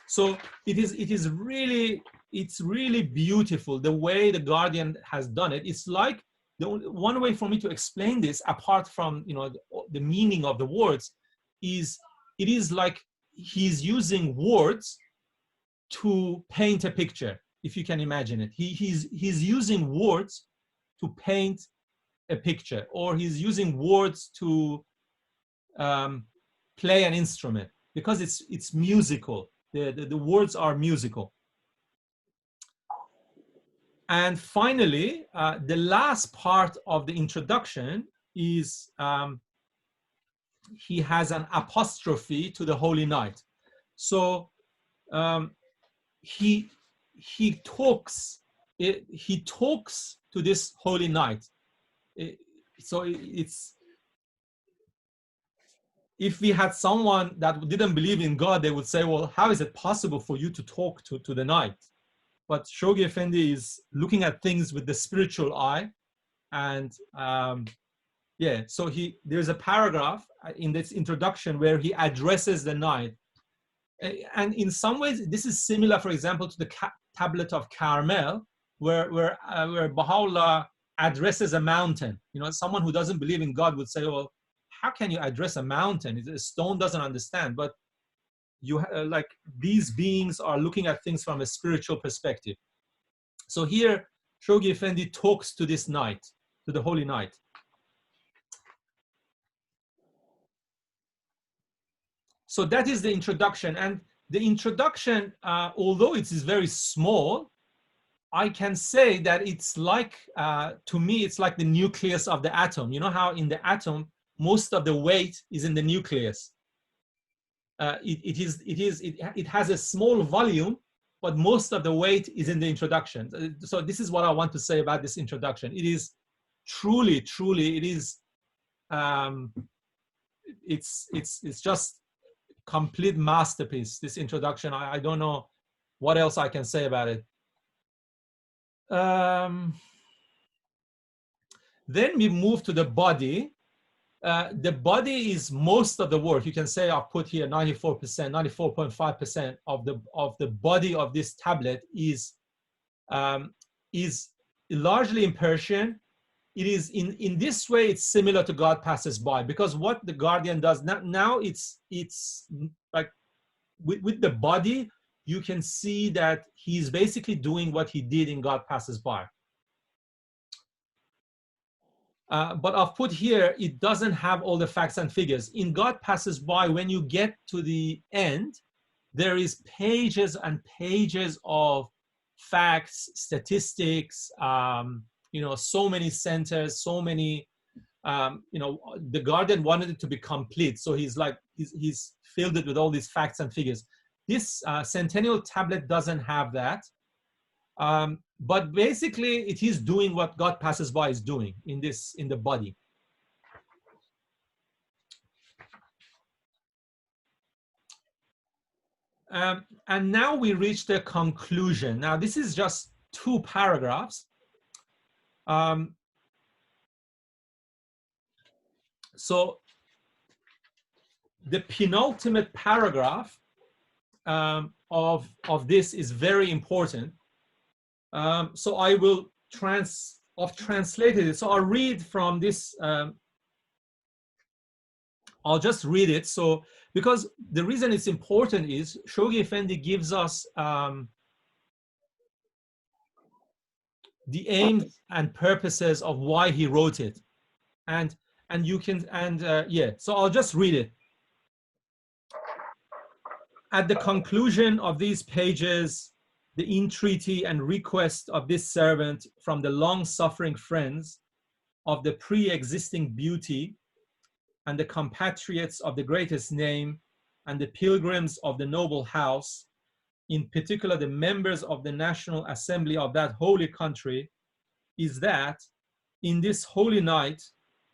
So it's really beautiful the way the Guardian has done it. It's like one way for me to explain this, apart from the meaning of the words, is it is like he's using words to paint a picture, if you can imagine it. He's using words to paint a picture, or he's using words to play an instrument, because it's musical. The words are musical. And finally, the last part of the introduction is he has an apostrophe to the Holy Night. So he talks to this Holy Night. So if we had someone that didn't believe in God, they would say, well, how is it possible for you to talk to the night? But Shoghi Effendi is looking at things with the spiritual eye. And yeah, so there's a paragraph in this introduction where he addresses the night. And in some ways, this is similar, for example, to the tablet of Carmel, where Baha'u'llah addresses a mountain. You know, someone who doesn't believe in God would say, well, how can you address a mountain? A stone doesn't understand. But you like these beings are looking at things from a spiritual perspective. So here, Shoghi Effendi talks to this night, to the holy night. So that is the introduction. And the introduction, although it is very small, I can say that it's like, to me, it's like the nucleus of the atom. You know how in the atom, most of the weight is in the nucleus. It has a small volume, but most of the weight is in the introduction. So this is what I want to say about this introduction. It is truly, it is, it's just complete masterpiece, this introduction. I don't know what else I can say about it. Then we move to the body. The body is most of the work. You can say I've put here 94%, 94.5% of the body of this tablet is largely in Persian. It is in this way, it's similar to God Passes By, because what the Guardian does now it's like with the body, you can see that he's basically doing what he did in God Passes By. But I've put here, it doesn't have all the facts and figures. In God Passes By, when you get to the end, there is pages and pages of facts, statistics, you know, so many centers, so many, you know, the Guardian wanted it to be complete. So he's filled it with all these facts and figures. This Centennial tablet doesn't have that. But basically it is doing what God Passes By is doing in the body. And now we reach the conclusion. Now this is just 2 paragraphs. So the penultimate paragraph of this is very important. So I will translated it. So I'll read from this. I'll just read it. So because the reason it's important is Shoghi Effendi gives us the aims and purposes of why he wrote it, and you can yeah. So I'll just read it. At the conclusion of these pages, the entreaty and request of this servant from the long-suffering friends of the pre-existing beauty and the compatriots of the greatest name and the pilgrims of the noble house, in particular the members of the National Assembly of that holy country, is that in this holy night,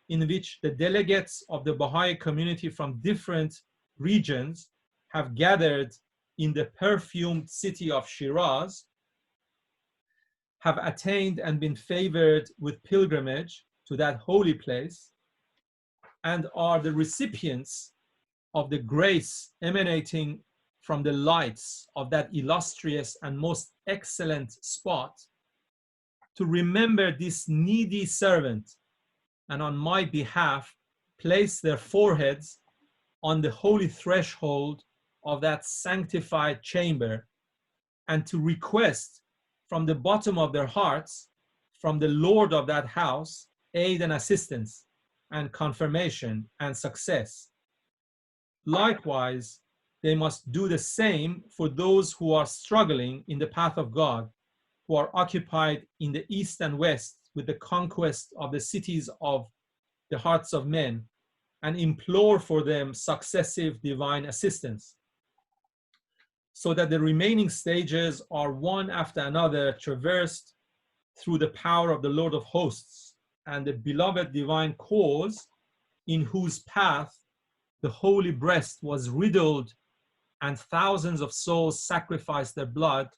in which the delegates of the Baha'i community from different regions have gathered in the perfumed city of Shiraz, have attained and been favored with pilgrimage to that holy place, and are the recipients of the grace emanating from the lights of that illustrious and most excellent spot, to remember this needy servant, and on my behalf place their foreheads on the holy threshold of that sanctified chamber, and to request from the bottom of their hearts, from the Lord of that house, aid and assistance, and confirmation and success. Likewise, they must do the same for those who are struggling in the path of God, who are occupied in the east and west with the conquest of the cities of the hearts of men, and implore for them successive divine assistance, so that the remaining stages are one after another traversed through the power of the Lord of hosts and the beloved divine cause, in whose path the holy breast was riddled and thousands of souls sacrificed their blood,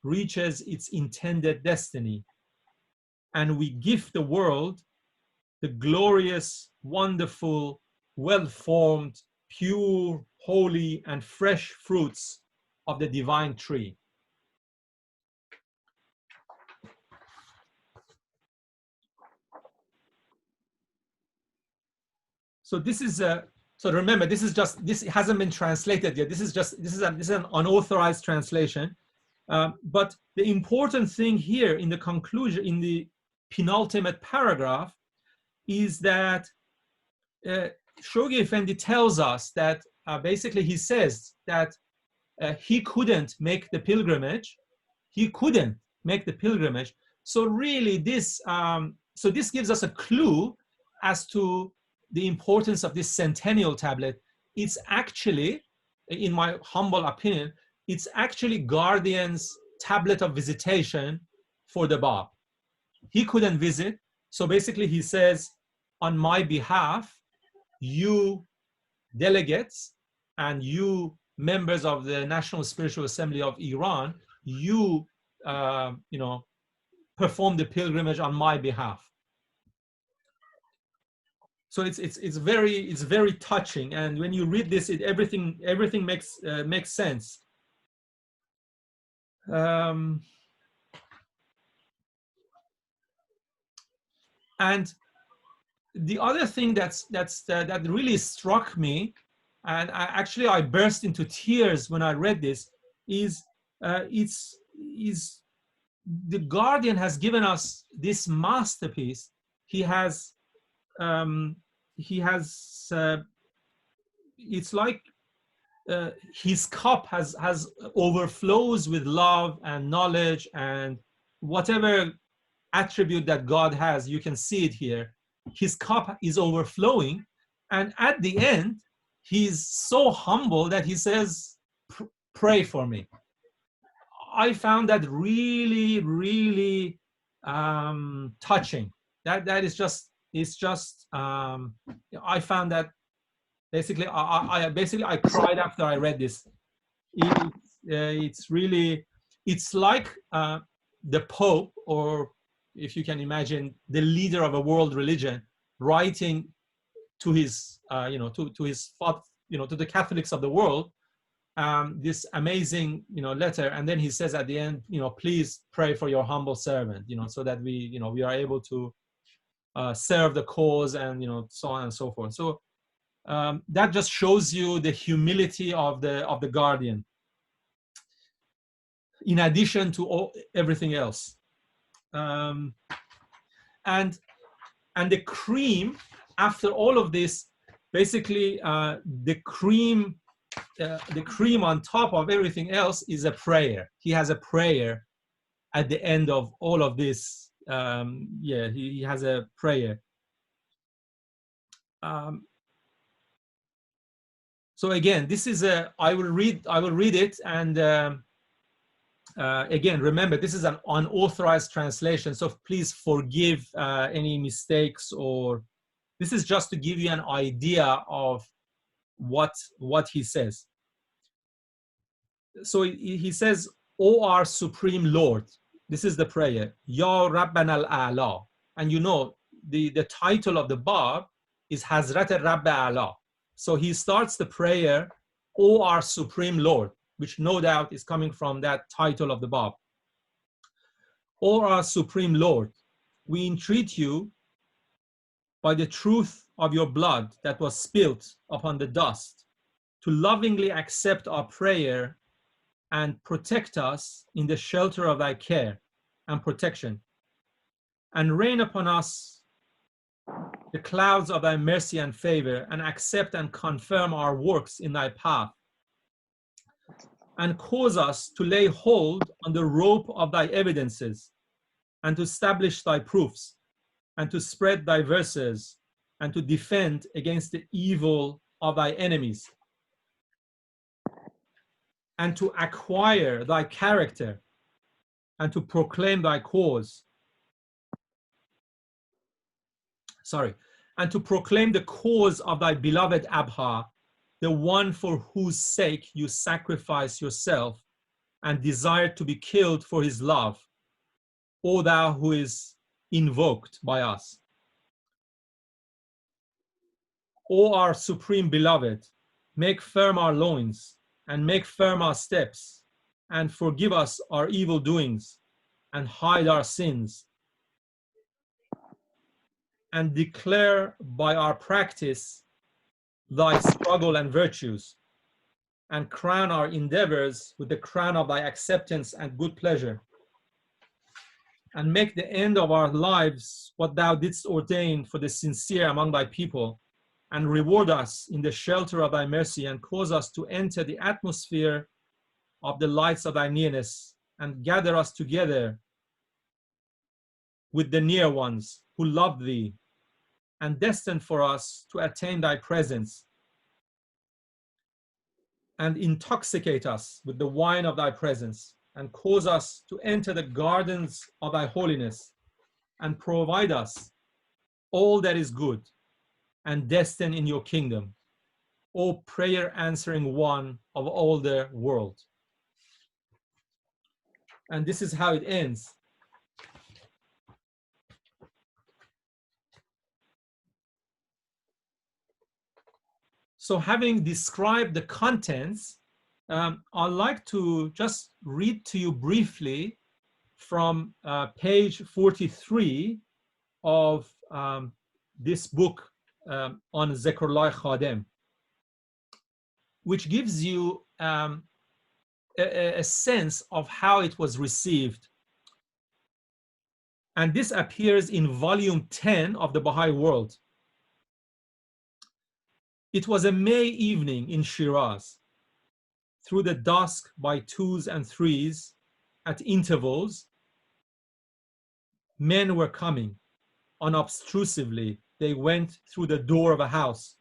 reaches its intended destiny. And we gift the world the glorious, wonderful, well-formed, pure, holy, and fresh fruits of the divine tree. So this is a, so remember, this is just, this hasn't been translated yet. This is an unauthorized translation. But the important thing here in the conclusion, in the penultimate paragraph, is that Shoghi Effendi tells us that basically he says that he couldn't make the pilgrimage. He couldn't make the pilgrimage. So really this, so this gives us a clue as to the importance of this Centennial tablet. It's actually, in my humble opinion, it's actually Guardian's tablet of visitation for the Bab. He couldn't visit. So basically he says, on my behalf, you delegates and you members of the National Spiritual Assembly of Iran, you, you know, perform the pilgrimage on my behalf. So it's very touching, and when you read this, everything makes sense. And the other thing that really struck me, and I burst into tears when I read this, is the Guardian has given us this masterpiece. He has it's like his cup has overflows with love and knowledge and whatever attribute that God has. You can see it here. His cup is overflowing, and at the end he's so humble that he says, pray for me. I found that really touching. That is just, it's just, I found that basically, I cried after I read this. It's really, it's like the Pope, or if you can imagine, the leader of a world religion, writing to his, to his, to the Catholics of the world, this amazing, letter, and then he says at the end, please pray for your humble servant, so that we, we are able to serve the cause, and so on and so forth. So that just shows you the humility of the Guardian, in addition to everything else. And the cream, after all of this, basically the cream on top of everything else is a prayer. He has a prayer at the end of all of this. He has a prayer. So again, this is I will read it, and again, remember, this is an unauthorized translation, so please forgive any mistakes, or this is just to give you an idea of what he says. So he says, "O our Supreme Lord," this is the prayer, "Ya Rabban al-A'la," and the title of the Bab is Hazrat Rabb A'la. So he starts the prayer, "O our Supreme Lord," which no doubt is coming from that title of the Bab. "O our Supreme Lord, we entreat you by the truth of your blood that was spilt upon the dust, to lovingly accept our prayer and protect us in the shelter of thy care and protection, and rain upon us the clouds of thy mercy and favor, and accept and confirm our works in thy path, and cause us to lay hold on the rope of thy evidences, and to establish thy proofs, and to spread thy verses, and to defend against the evil of thy enemies, and to acquire thy character, and to proclaim thy cause." And to proclaim the cause of thy beloved Abha, the one for whose sake you sacrifice yourself and desire to be killed for his love, O thou who is invoked by us. O our supreme beloved, make firm our loins and make firm our steps, and forgive us our evil doings and hide our sins, and declare by our practice thy struggle and virtues, and crown our endeavors with the crown of thy acceptance and good pleasure, and make the end of our lives what thou didst ordain for the sincere among thy people, and reward us in the shelter of thy mercy, and cause us to enter the atmosphere of the lights of thy nearness, and gather us together with the near ones who love thee, and destined for us to attain thy presence, and intoxicate us with the wine of thy presence, and cause us to enter the gardens of thy holiness, and provide us all that is good and destined in your kingdom, O prayer answering one of all the world. And this is how it ends. So having described the contents, I'd like to just read to you briefly from page 43 of this book on Zikrullah Khadem, which gives you a sense of how it was received. And this appears in volume 10 of the Baha'i World. It was a May evening in Shiraz. Through the dusk by twos and threes, at intervals, men were coming. Unobtrusively, they went through the door of a house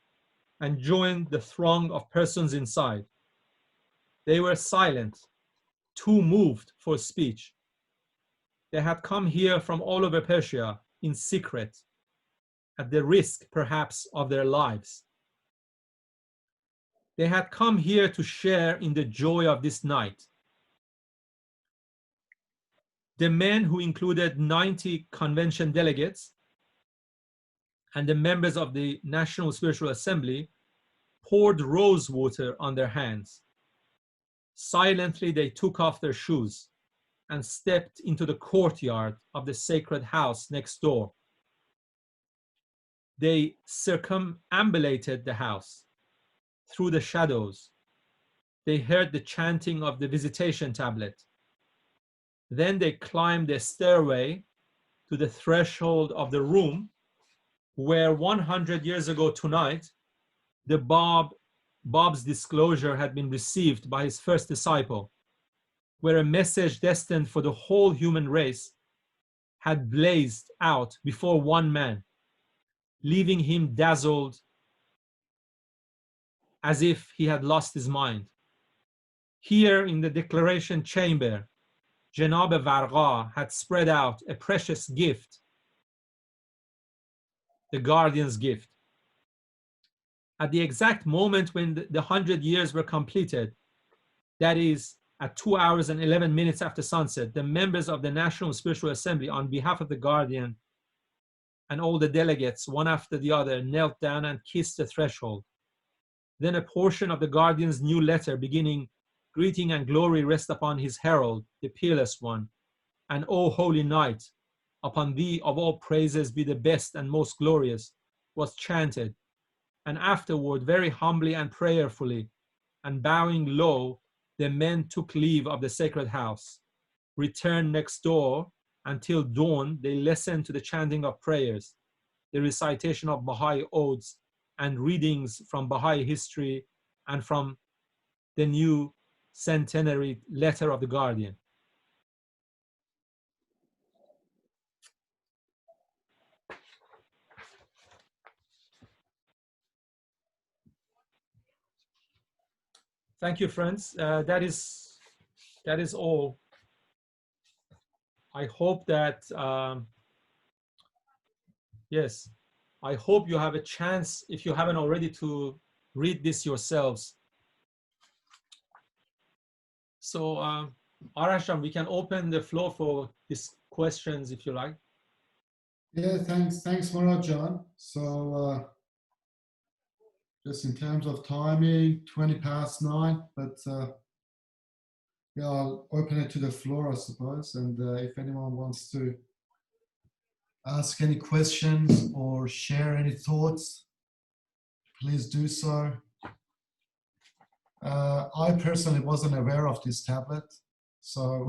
and joined the throng of persons inside. They were silent, too moved for speech. They had come here from all over Persia in secret, at the risk, perhaps, of their lives. They had come here to share in the joy of this night. The men, who included 90 convention delegates and the members of the National Spiritual Assembly, poured rose water on their hands. Silently, they took off their shoes and stepped into the courtyard of the sacred house next door. They circumambulated the house through the shadows. They heard the chanting of the visitation tablet. Then they climbed a stairway to the threshold of the room where 100 years ago tonight, the Bab's disclosure had been received by his first disciple, where a message destined for the whole human race had blazed out before one man, leaving him dazzled as if he had lost his mind. Here in the declaration chamber, Janab Vargha had spread out a precious gift, the guardian's gift. At the exact moment when the 100 years were completed, that is, at 2 hours and 11 minutes after sunset, the members of the National Spiritual Assembly, on behalf of the guardian and all the delegates, one after the other, knelt down and kissed the threshold. Then a portion of the guardian's new letter beginning, "Greeting and glory rest upon his herald, the peerless one, and O holy night, upon thee of all praises be the best and most glorious," was chanted. And afterward, very humbly and prayerfully, and bowing low, the men took leave of the sacred house, returned next door. Until dawn, they listened to the chanting of prayers, the recitation of Baha'i odes, and readings from Baha'i history and from the new centenary letter of the guardian. Thank you, friends. That is all. I hope that, yes, I hope you have a chance, if you haven't already, to read this yourselves. So Arasham, we can open the floor for these questions if you like. Yeah, thanks, Murajan. So just in terms of timing, 9:20, but yeah, I'll open it to the floor, I suppose. And if anyone wants to ask any questions or share any thoughts, please do so. I personally wasn't aware of this tablet, so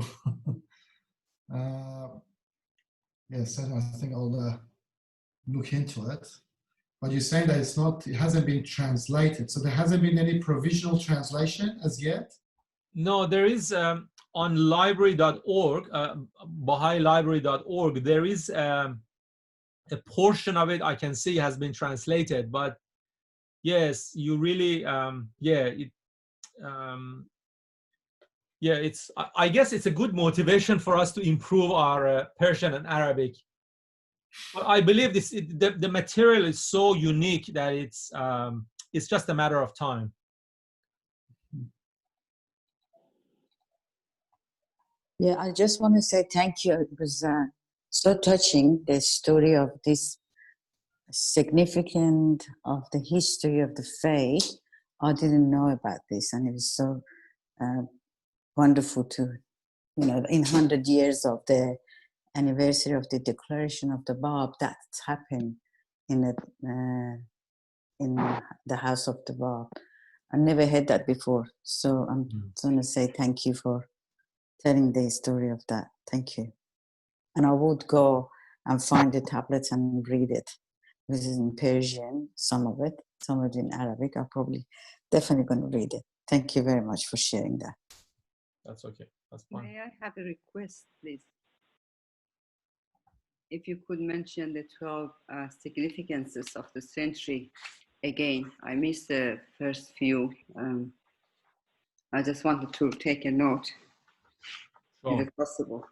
yes, I think I'll look into it. But you're saying that it hasn't been translated, so there hasn't been any provisional translation as yet? No, there is on library.org, BahaiLibrary.org, there is a portion of it I can see has been translated, but yes, you really, it's, I guess it's a good motivation for us to improve our Persian and Arabic. But I believe the material is so unique that it's just a matter of time. Yeah, I just want to say thank you. It was so touching, the story of this significant of the history of the faith. I didn't know about this, and it was so wonderful to, in 100 years of the anniversary of the declaration of the Bab, that's happened in the house of the Bab. I never heard that before, so I'm going to say thank you for telling the story of that. Thank you. And I would go and find the tablets and read it. This is in Persian, some of it in Arabic. I'm probably definitely going to read it. Thank you very much for sharing that. That's okay. That's fine. May I have a request, please? If you could mention the 12 significances of the century again. I missed the first few. I just wanted to take a note, Sure. if possible.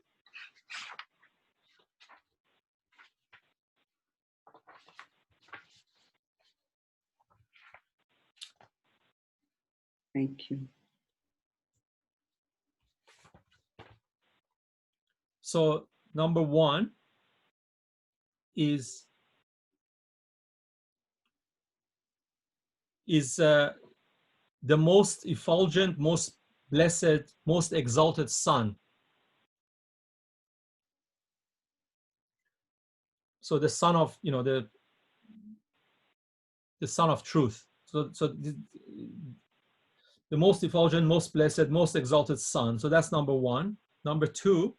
Thank you. So number one is the most effulgent, most blessed, most exalted sun. So the son of, the son of truth. So the most effulgent, most blessed, most exalted sun. So that's number one. Number two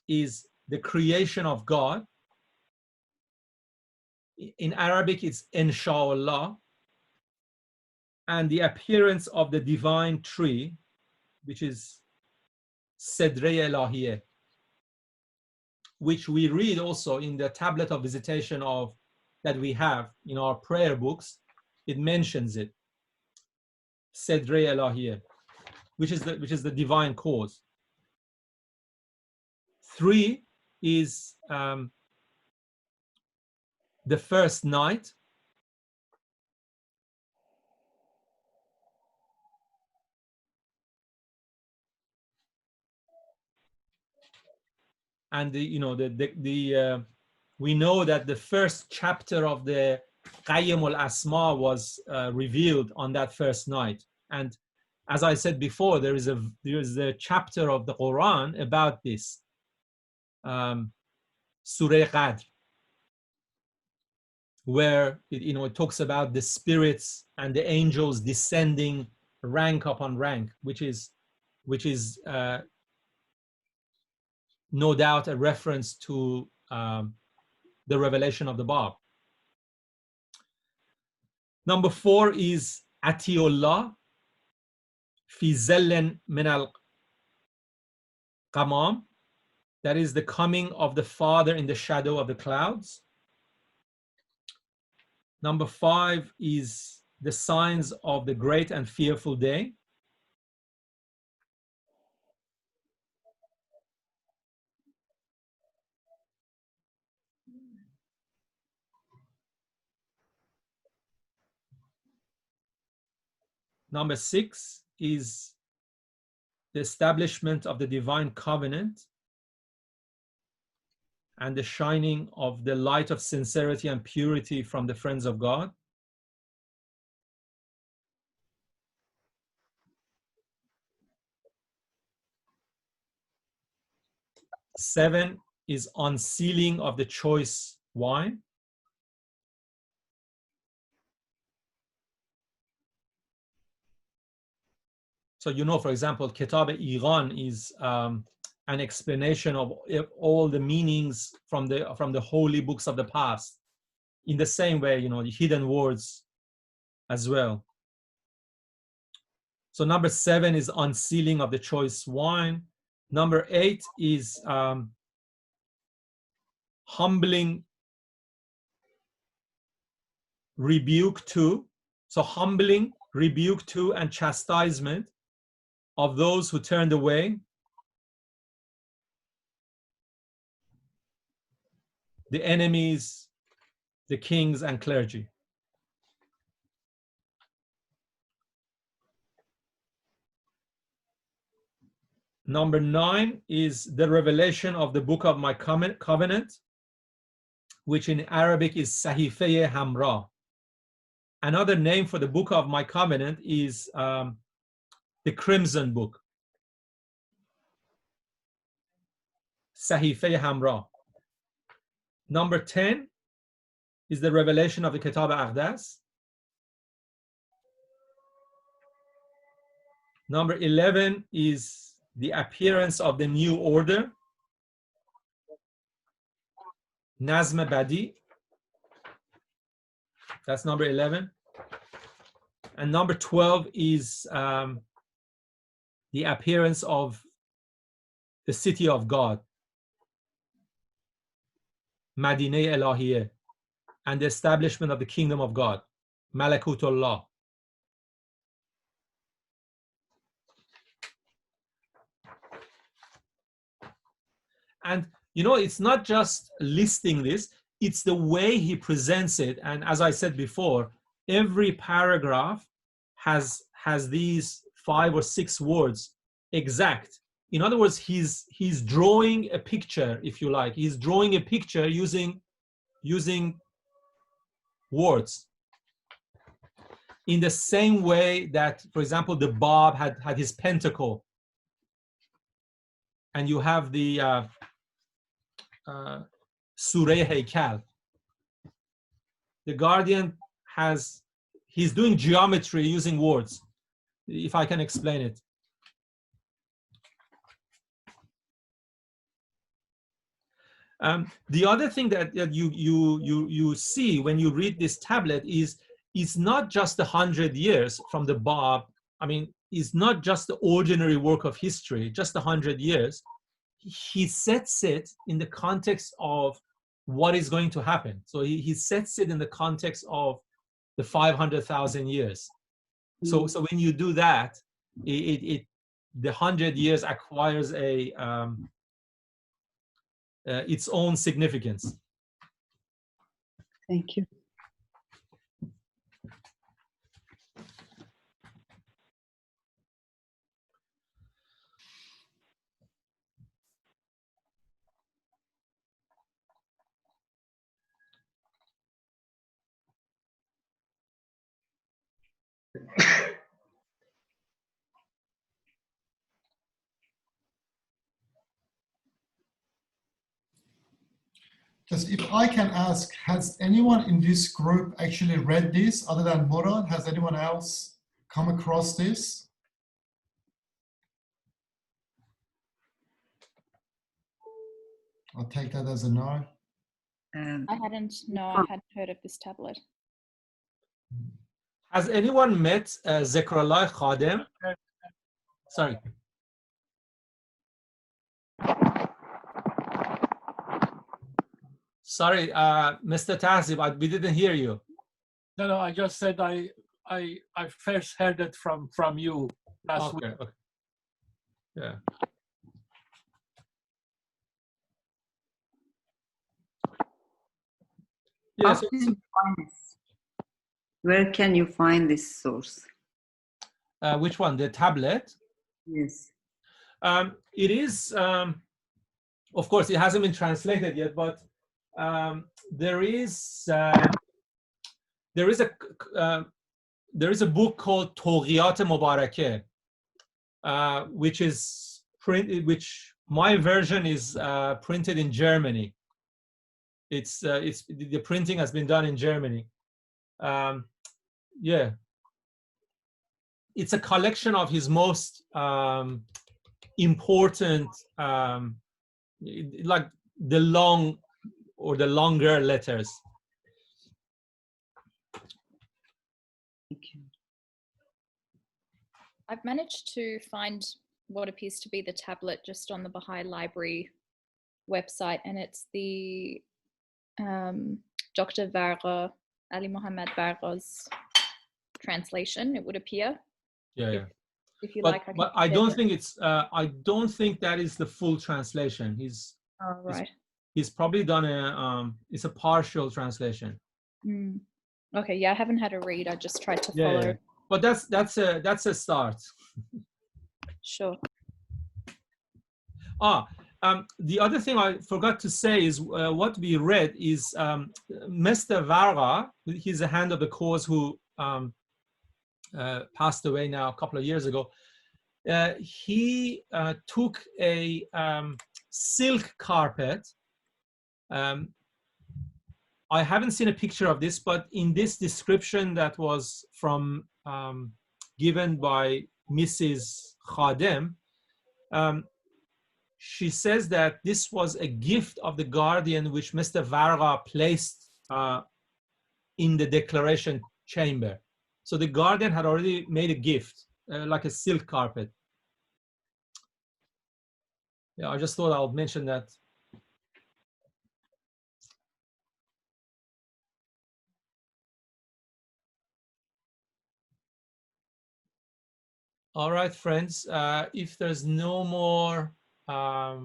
is the creation of God. In Arabic, it's Insha'Allah. And the appearance of the divine tree, which is Sedre Elahiyeh, which we read also in the tablet of visitation that we have in our prayer books. It mentions it, Sedre Elahiyeh, which is the divine cause. Three is the first night. And we know that the first chapter of the Qayyim al-Asma was revealed on that first night. And as I said before, there is a chapter of the Quran about this, Surah Qadr, where it talks about the spirits and the angels descending rank upon rank, which is no doubt a reference to the revelation of the Bab. Number four is Atiullah fi zallan min al-qamam, that is the coming of the Father in the shadow of the clouds. Number five is the signs of the great and fearful day. Number 6 is the establishment of the divine covenant and the shining of the light of sincerity and purity from the friends of God. Seven is unsealing of the choice wine. So, you know, for example, Kitab Iran is an explanation of all the meanings from the holy books of the past. In the same way, you know, the hidden words as well. So number 7 is unsealing of the choice wine. Number 8 is humbling rebuke to. So humbling, rebuke to, and chastisement of those who turned away. The enemies, the kings and clergy. Number 9 is the revelation of the book of my covenant, which in Arabic is Sahife Hamra. Another name for the book of my covenant is the Crimson Book. Sahife Hamra. Number 10 is the revelation of the Kitab Aqdas. Number 11 is the appearance of the new order, Nazm Badi. That's number 11. And number 12 is the appearance of the city of God, Madineh Elahiyeh, and the establishment of the kingdom of God, Malakutullah. And you know, it's not just listing this, it's the way he presents it. And as I said before, every paragraph has these 5 or 6 words exact. In other words, he's drawing a picture, if you like. He's drawing a picture using words. In the same way that, for example, the Bab had his pentacle. And you have the Surah Haykal. The Guardian he's doing geometry using words, if I can explain it. The other thing that you see when you read this tablet is it's not just 100 years from the Bab. I mean, it's not just the ordinary work of history, just 100 years. He sets it in the context of what is going to happen. So he sets it in the context of the 500,000 years. So when you do that, the 100 years acquires its own significance. Thank you. Just if I can ask, has anyone in this group actually read this other than Murad? Has anyone else come across this? I'll take that as a no. I hadn't heard of this tablet. Has anyone met Zikrullah Khadim? Sorry. Sorry, Mr. Tahzib, we didn't hear you. No, I just said I first heard it from you last week. Okay. Yeah. Yes. Where can you find this source? Which one? The tablet? Yes. It is, of course, it hasn't been translated yet, but there is a book called Toghiyat Mubarakeh, which my version is printed in Germany. It's the printing has been done in Germany. Yeah, it's a collection of his most important, like the long or the longer letters. Thank you. I've managed to find what appears to be the tablet just on the Baha'i Library website, and it's the Dr. Varga, Ali Muhammad Varga's translation, it would appear. Yeah. If you But, like, but I don't think it's. I don't think that is the full translation. Oh, right. He's probably done a. It's a partial translation. Mm. Okay. Yeah, I haven't had a read. I just tried to Yeah, follow. but that's a start. Sure. The other thing I forgot to say is what we read is Mr. Varga. He's a hand of the cause who passed away now a couple of years ago. He took a silk carpet. I haven't seen a picture of this, but in this description that was from given by Mrs. Khadem, she says that this was a gift of the guardian which Mr. Varga placed in the declaration chamber. So the guardian had already made a gift, like a silk carpet. Yeah, I just thought I'll mention that. All right, friends, if there's no more, I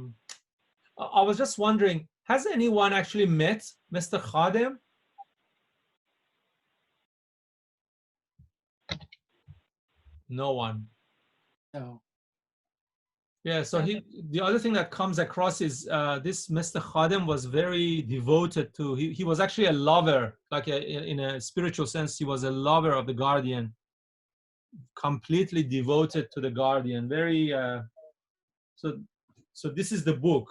was just wondering, has anyone actually met Mr. Khadem? No one. No. Yeah, so the other thing that comes across is this Mr. Khadem was very devoted to, he was actually a lover, like in a spiritual sense, he was a lover of the guardian, completely devoted to the guardian, very, so this is the book.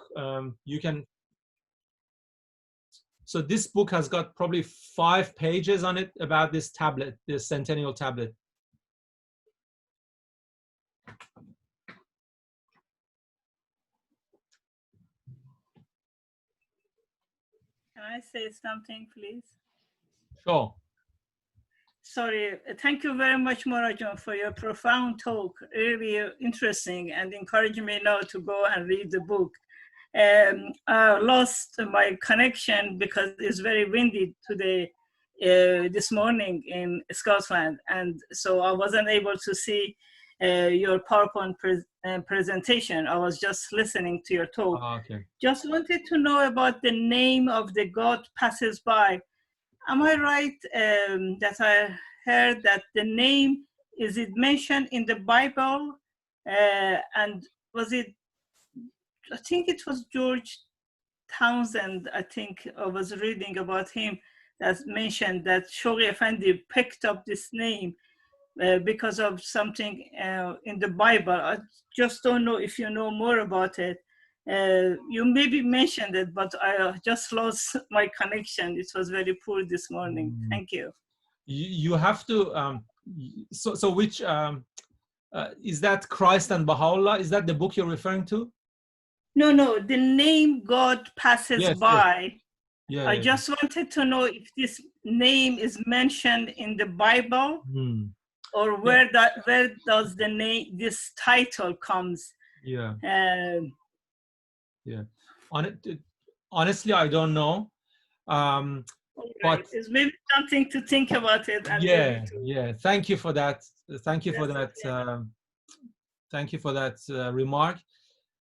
So this book has got probably 5 pages on it about this tablet, this Centennial tablet. Can I say something, please? Sure. Sorry, thank you very much, Morajan, for your profound talk. Really interesting, and encouraging me now to go and read the book. I lost my connection because it's very windy today, this morning in Scotland, and so I wasn't able to see your PowerPoint presentation. I was just listening to your talk. Oh, okay. Just wanted to know about the name of the God passes by. Am I right that I heard that the name, is it mentioned in the Bible? And was it, I think it was George Townsend, I think I was reading about him, that mentioned that Shoghi Effendi picked up this name because of something in the Bible. I just don't know if you know more about it. You maybe mentioned it, but I just lost my connection. It was very poor this morning. Thank you. You have to, so which, is that Christ and Baha'u'llah? Is that the book you're referring to? No, the name God passes by. Yes. Yeah, I just wanted to know if this name is mentioned in the Bible, or where does the name, this title comes? Yeah. Yeah. Honestly, I don't know. But it's maybe something to think about it. And yeah. Thank you for that. Thank you for that. Thank you for that remark.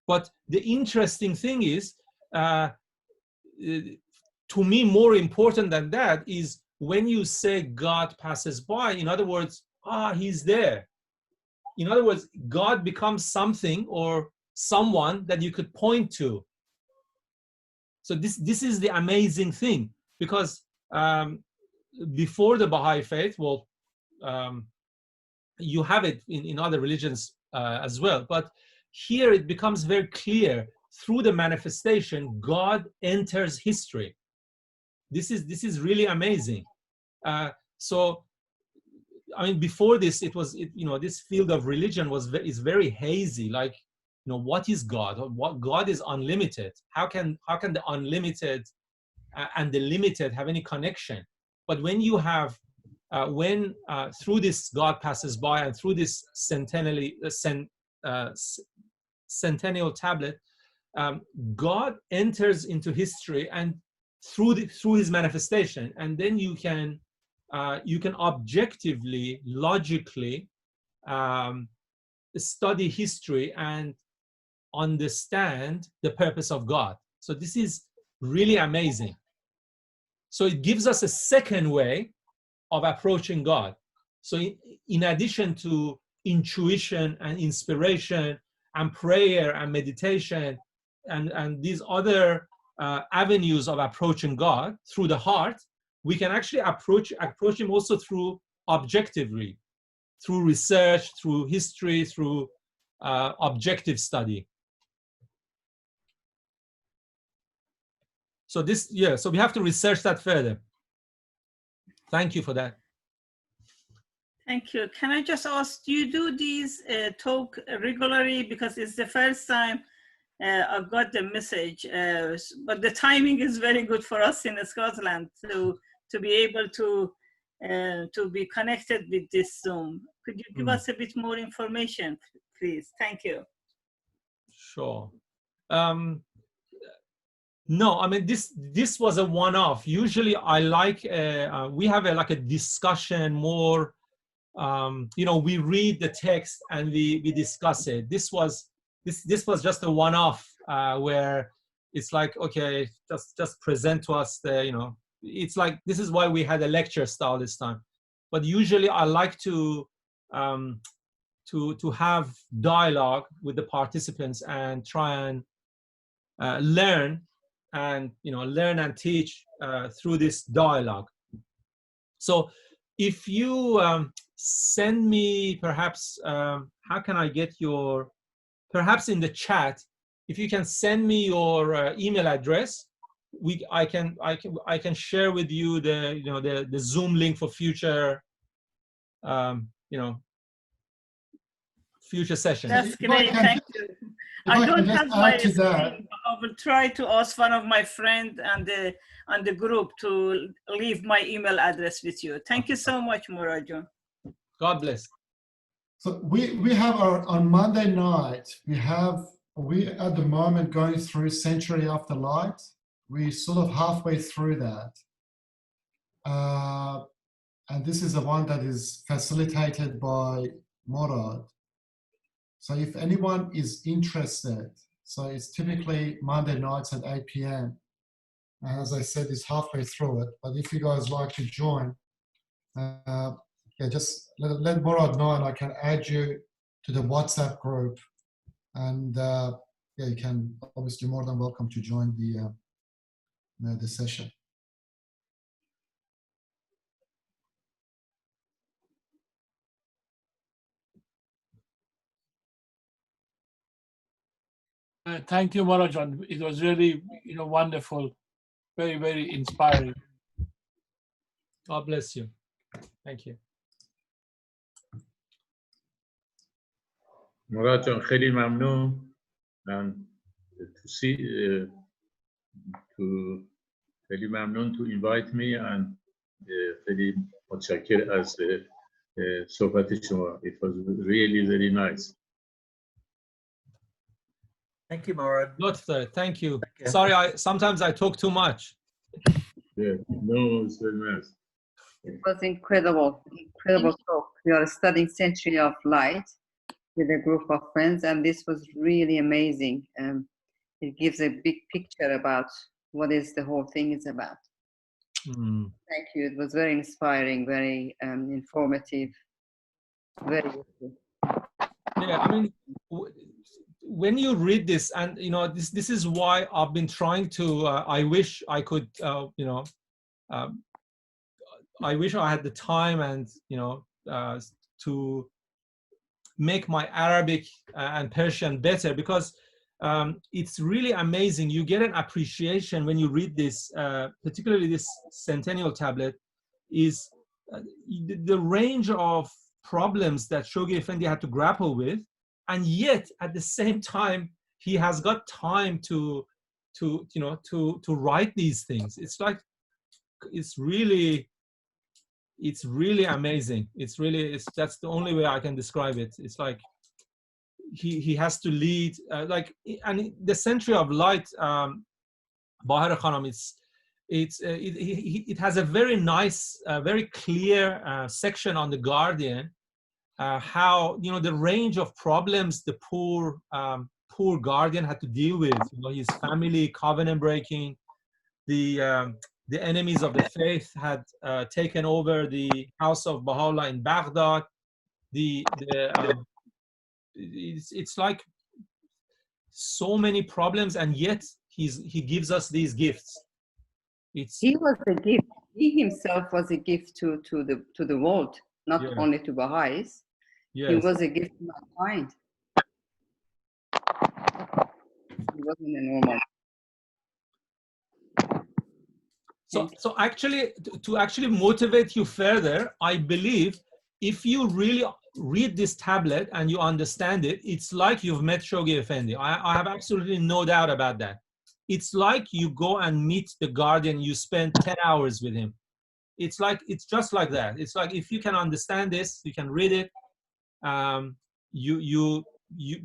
But the interesting thing is, to me, more important than that is when you say God passes by. In other words, he's there. in other words, God becomes something or someone that you could point to. So this is the amazing thing, because before the Baha'i faith, well, you have it in other religions as well, but here it becomes very clear through the manifestation, God enters history. This is really amazing. So, I mean, before this, this field of religion is very hazy. Like, what is God? What God is unlimited? How can the unlimited and the limited have any connection? But when you have, through this God passes by, and through this centennial tablet, God enters into history, and through his manifestation, and then you can objectively, logically study history and understand the purpose of God. So this is really amazing. So it gives us a second way of approaching God. So in addition to intuition and inspiration and prayer and meditation and these other avenues of approaching God through the heart, we can actually approach him also through objectively, through research, through history, through objective study. So so we have to research that further. Thank you for that. Thank you. Can I just ask, do you do these talk regularly? Because it's the first time I got the message, but the timing is very good for us in Scotland to be able to be connected with this Zoom. Could you give us a bit more information, please? Thank you. Sure. No, I mean, this was a one-off. Usually I like, we have like a discussion more, we read the text and we discuss it. This was just a one-off where it's like, okay, just present to us the, it's like, this is why we had a lecture style this time. But usually I like to have dialogue with the participants and try and learn and teach through this dialogue. So if you send me perhaps, how can I get your, perhaps in the chat, if you can send me your email address, I can share with you the Zoom link for future future sessions. That's great. Thank you. I don't have my screen, but I will try to ask one of my friends on the group to leave my email address with you. Thank you so much, Murajan. God bless. So we have on Monday night, we at the moment going through Century After Light. We're sort of halfway through that. And this is the one that is facilitated by Morad. So if anyone is interested, so it's typically Monday nights at 8 p.m. And as I said, it's halfway through it. But if you guys like to join, just let Morad know, and I can add you to the WhatsApp group. And you can obviously more than welcome to join the session. Thank you, Murajan. It was really, wonderful, very, very inspiring. God bless you. Thank you. Murajan, خیلی ممنون. خیلی ممنون to invite me and خیلی متشکر از صحبت شما. It was really very nice. Thank you, Morad. Thank you. Sorry, sometimes I talk too much. Yeah, no, it's very nice. It was incredible talk. We are studying Century of Light with a group of friends, and this was really amazing. It gives a big picture about what is the whole thing is about. Thank you. It was very inspiring, very informative, very useful. Yeah, I mean, when you read this, and you know, this is why I've been trying to. I wish I could, you know, I wish I had the time and you know to make my Arabic and Persian better, because it's really amazing. You get an appreciation when you read this, particularly this Centennial tablet, is the range of problems that Shoghi Effendi had to grapple with, and yet at the same time he has got time to you know to write these things. It's like it's really amazing. That's the only way I can describe it. It's like he has to lead like, and the Century of Light, Bahar Khanam, it has a very nice, very clear section on the Guardian, how you know the range of problems the poor Guardian had to deal with. You know, his family covenant breaking, the enemies of the faith had taken over the house of Baha'u'llah in Baghdad. It's like so many problems, and yet he gives us these gifts. He was a gift. He himself was a gift to the world, not Yeah. only to Baha'is. Yes. He was a gift to mankind. He wasn't a normal. So actually, to actually motivate you further, I believe if you really read this tablet and you understand it, it's like you've met Shoghi Effendi. I have absolutely no doubt about that. It's like you go and meet the Guardian, you spend 10 hours with him. It's just like that. It's like if you can understand this, you can read it.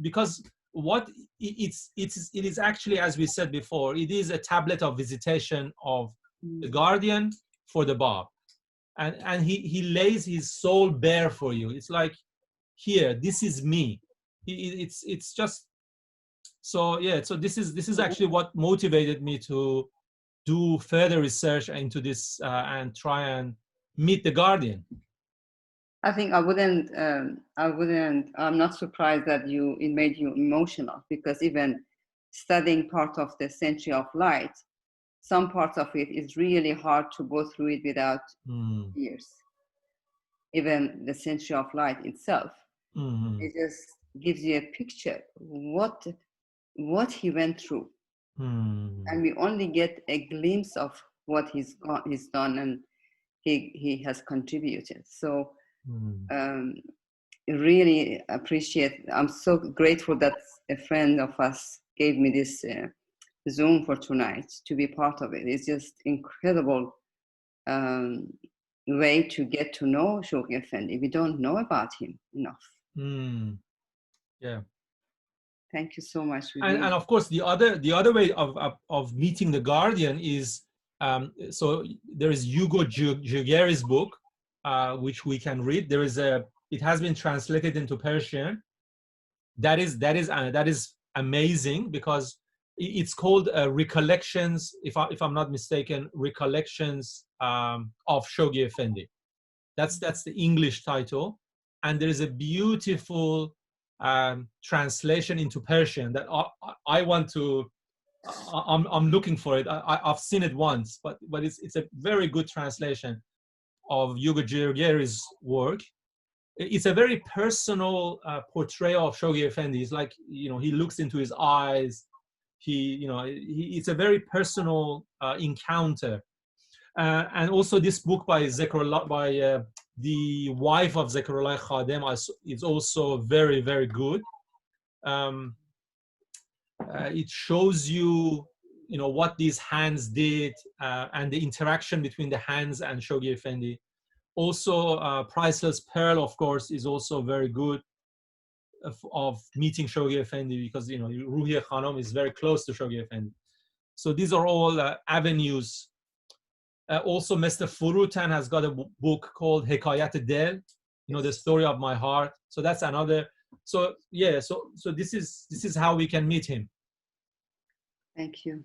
Because what it is actually, as we said before, it is a tablet of visitation of the Guardian for the Bab, and he lays his soul bare for you. It's like, here, this is me. It's just so, yeah. So this is actually what motivated me to do further research into this and try and meet the Guardian. I think I'm not surprised that it made you emotional, because even studying part of the Century of Light, some parts of it is really hard to go through it without tears. Even the Century of Light itself, it just gives you a picture what he went through, and we only get a glimpse of what he's done and he has contributed. So really appreciate. I'm so grateful that a friend of us gave me this Zoom for tonight to be part of it. It's just incredible way to get to know Shoghi Effendi. We don't know about him enough. Yeah. Thank you so much. And of course, the other way of meeting the Guardian is so there is Hugo Giugieri's book, which we can read. It has been translated into Persian. That is amazing, because it's called Recollections, if I'm not mistaken, Recollections of Shoghi Effendi. That's the English title, and there is a beautiful translation into Persian that I want to. I'm looking for it. I've seen it once, but it's a very good translation of Hugo Giugieri's work. It's a very personal portrayal of Shoghi Effendi. It's like, you know, he looks into his eyes. It's a very personal encounter. And also this book by the wife of Zekrullah Khadem is also very, very good. It shows you, what these hands did and the interaction between the hands and Shoghi Effendi. Also, Priceless Pearl, of course, is also very good of meeting Shoghi Effendi, because, Ruhi Khanam is very close to Shoghi Effendi. So these are all avenues. Also, Mr. Furutan has got a book called Hekayat Del, the story of my heart. So that's another. So yeah, so this is how we can meet him. Thank you.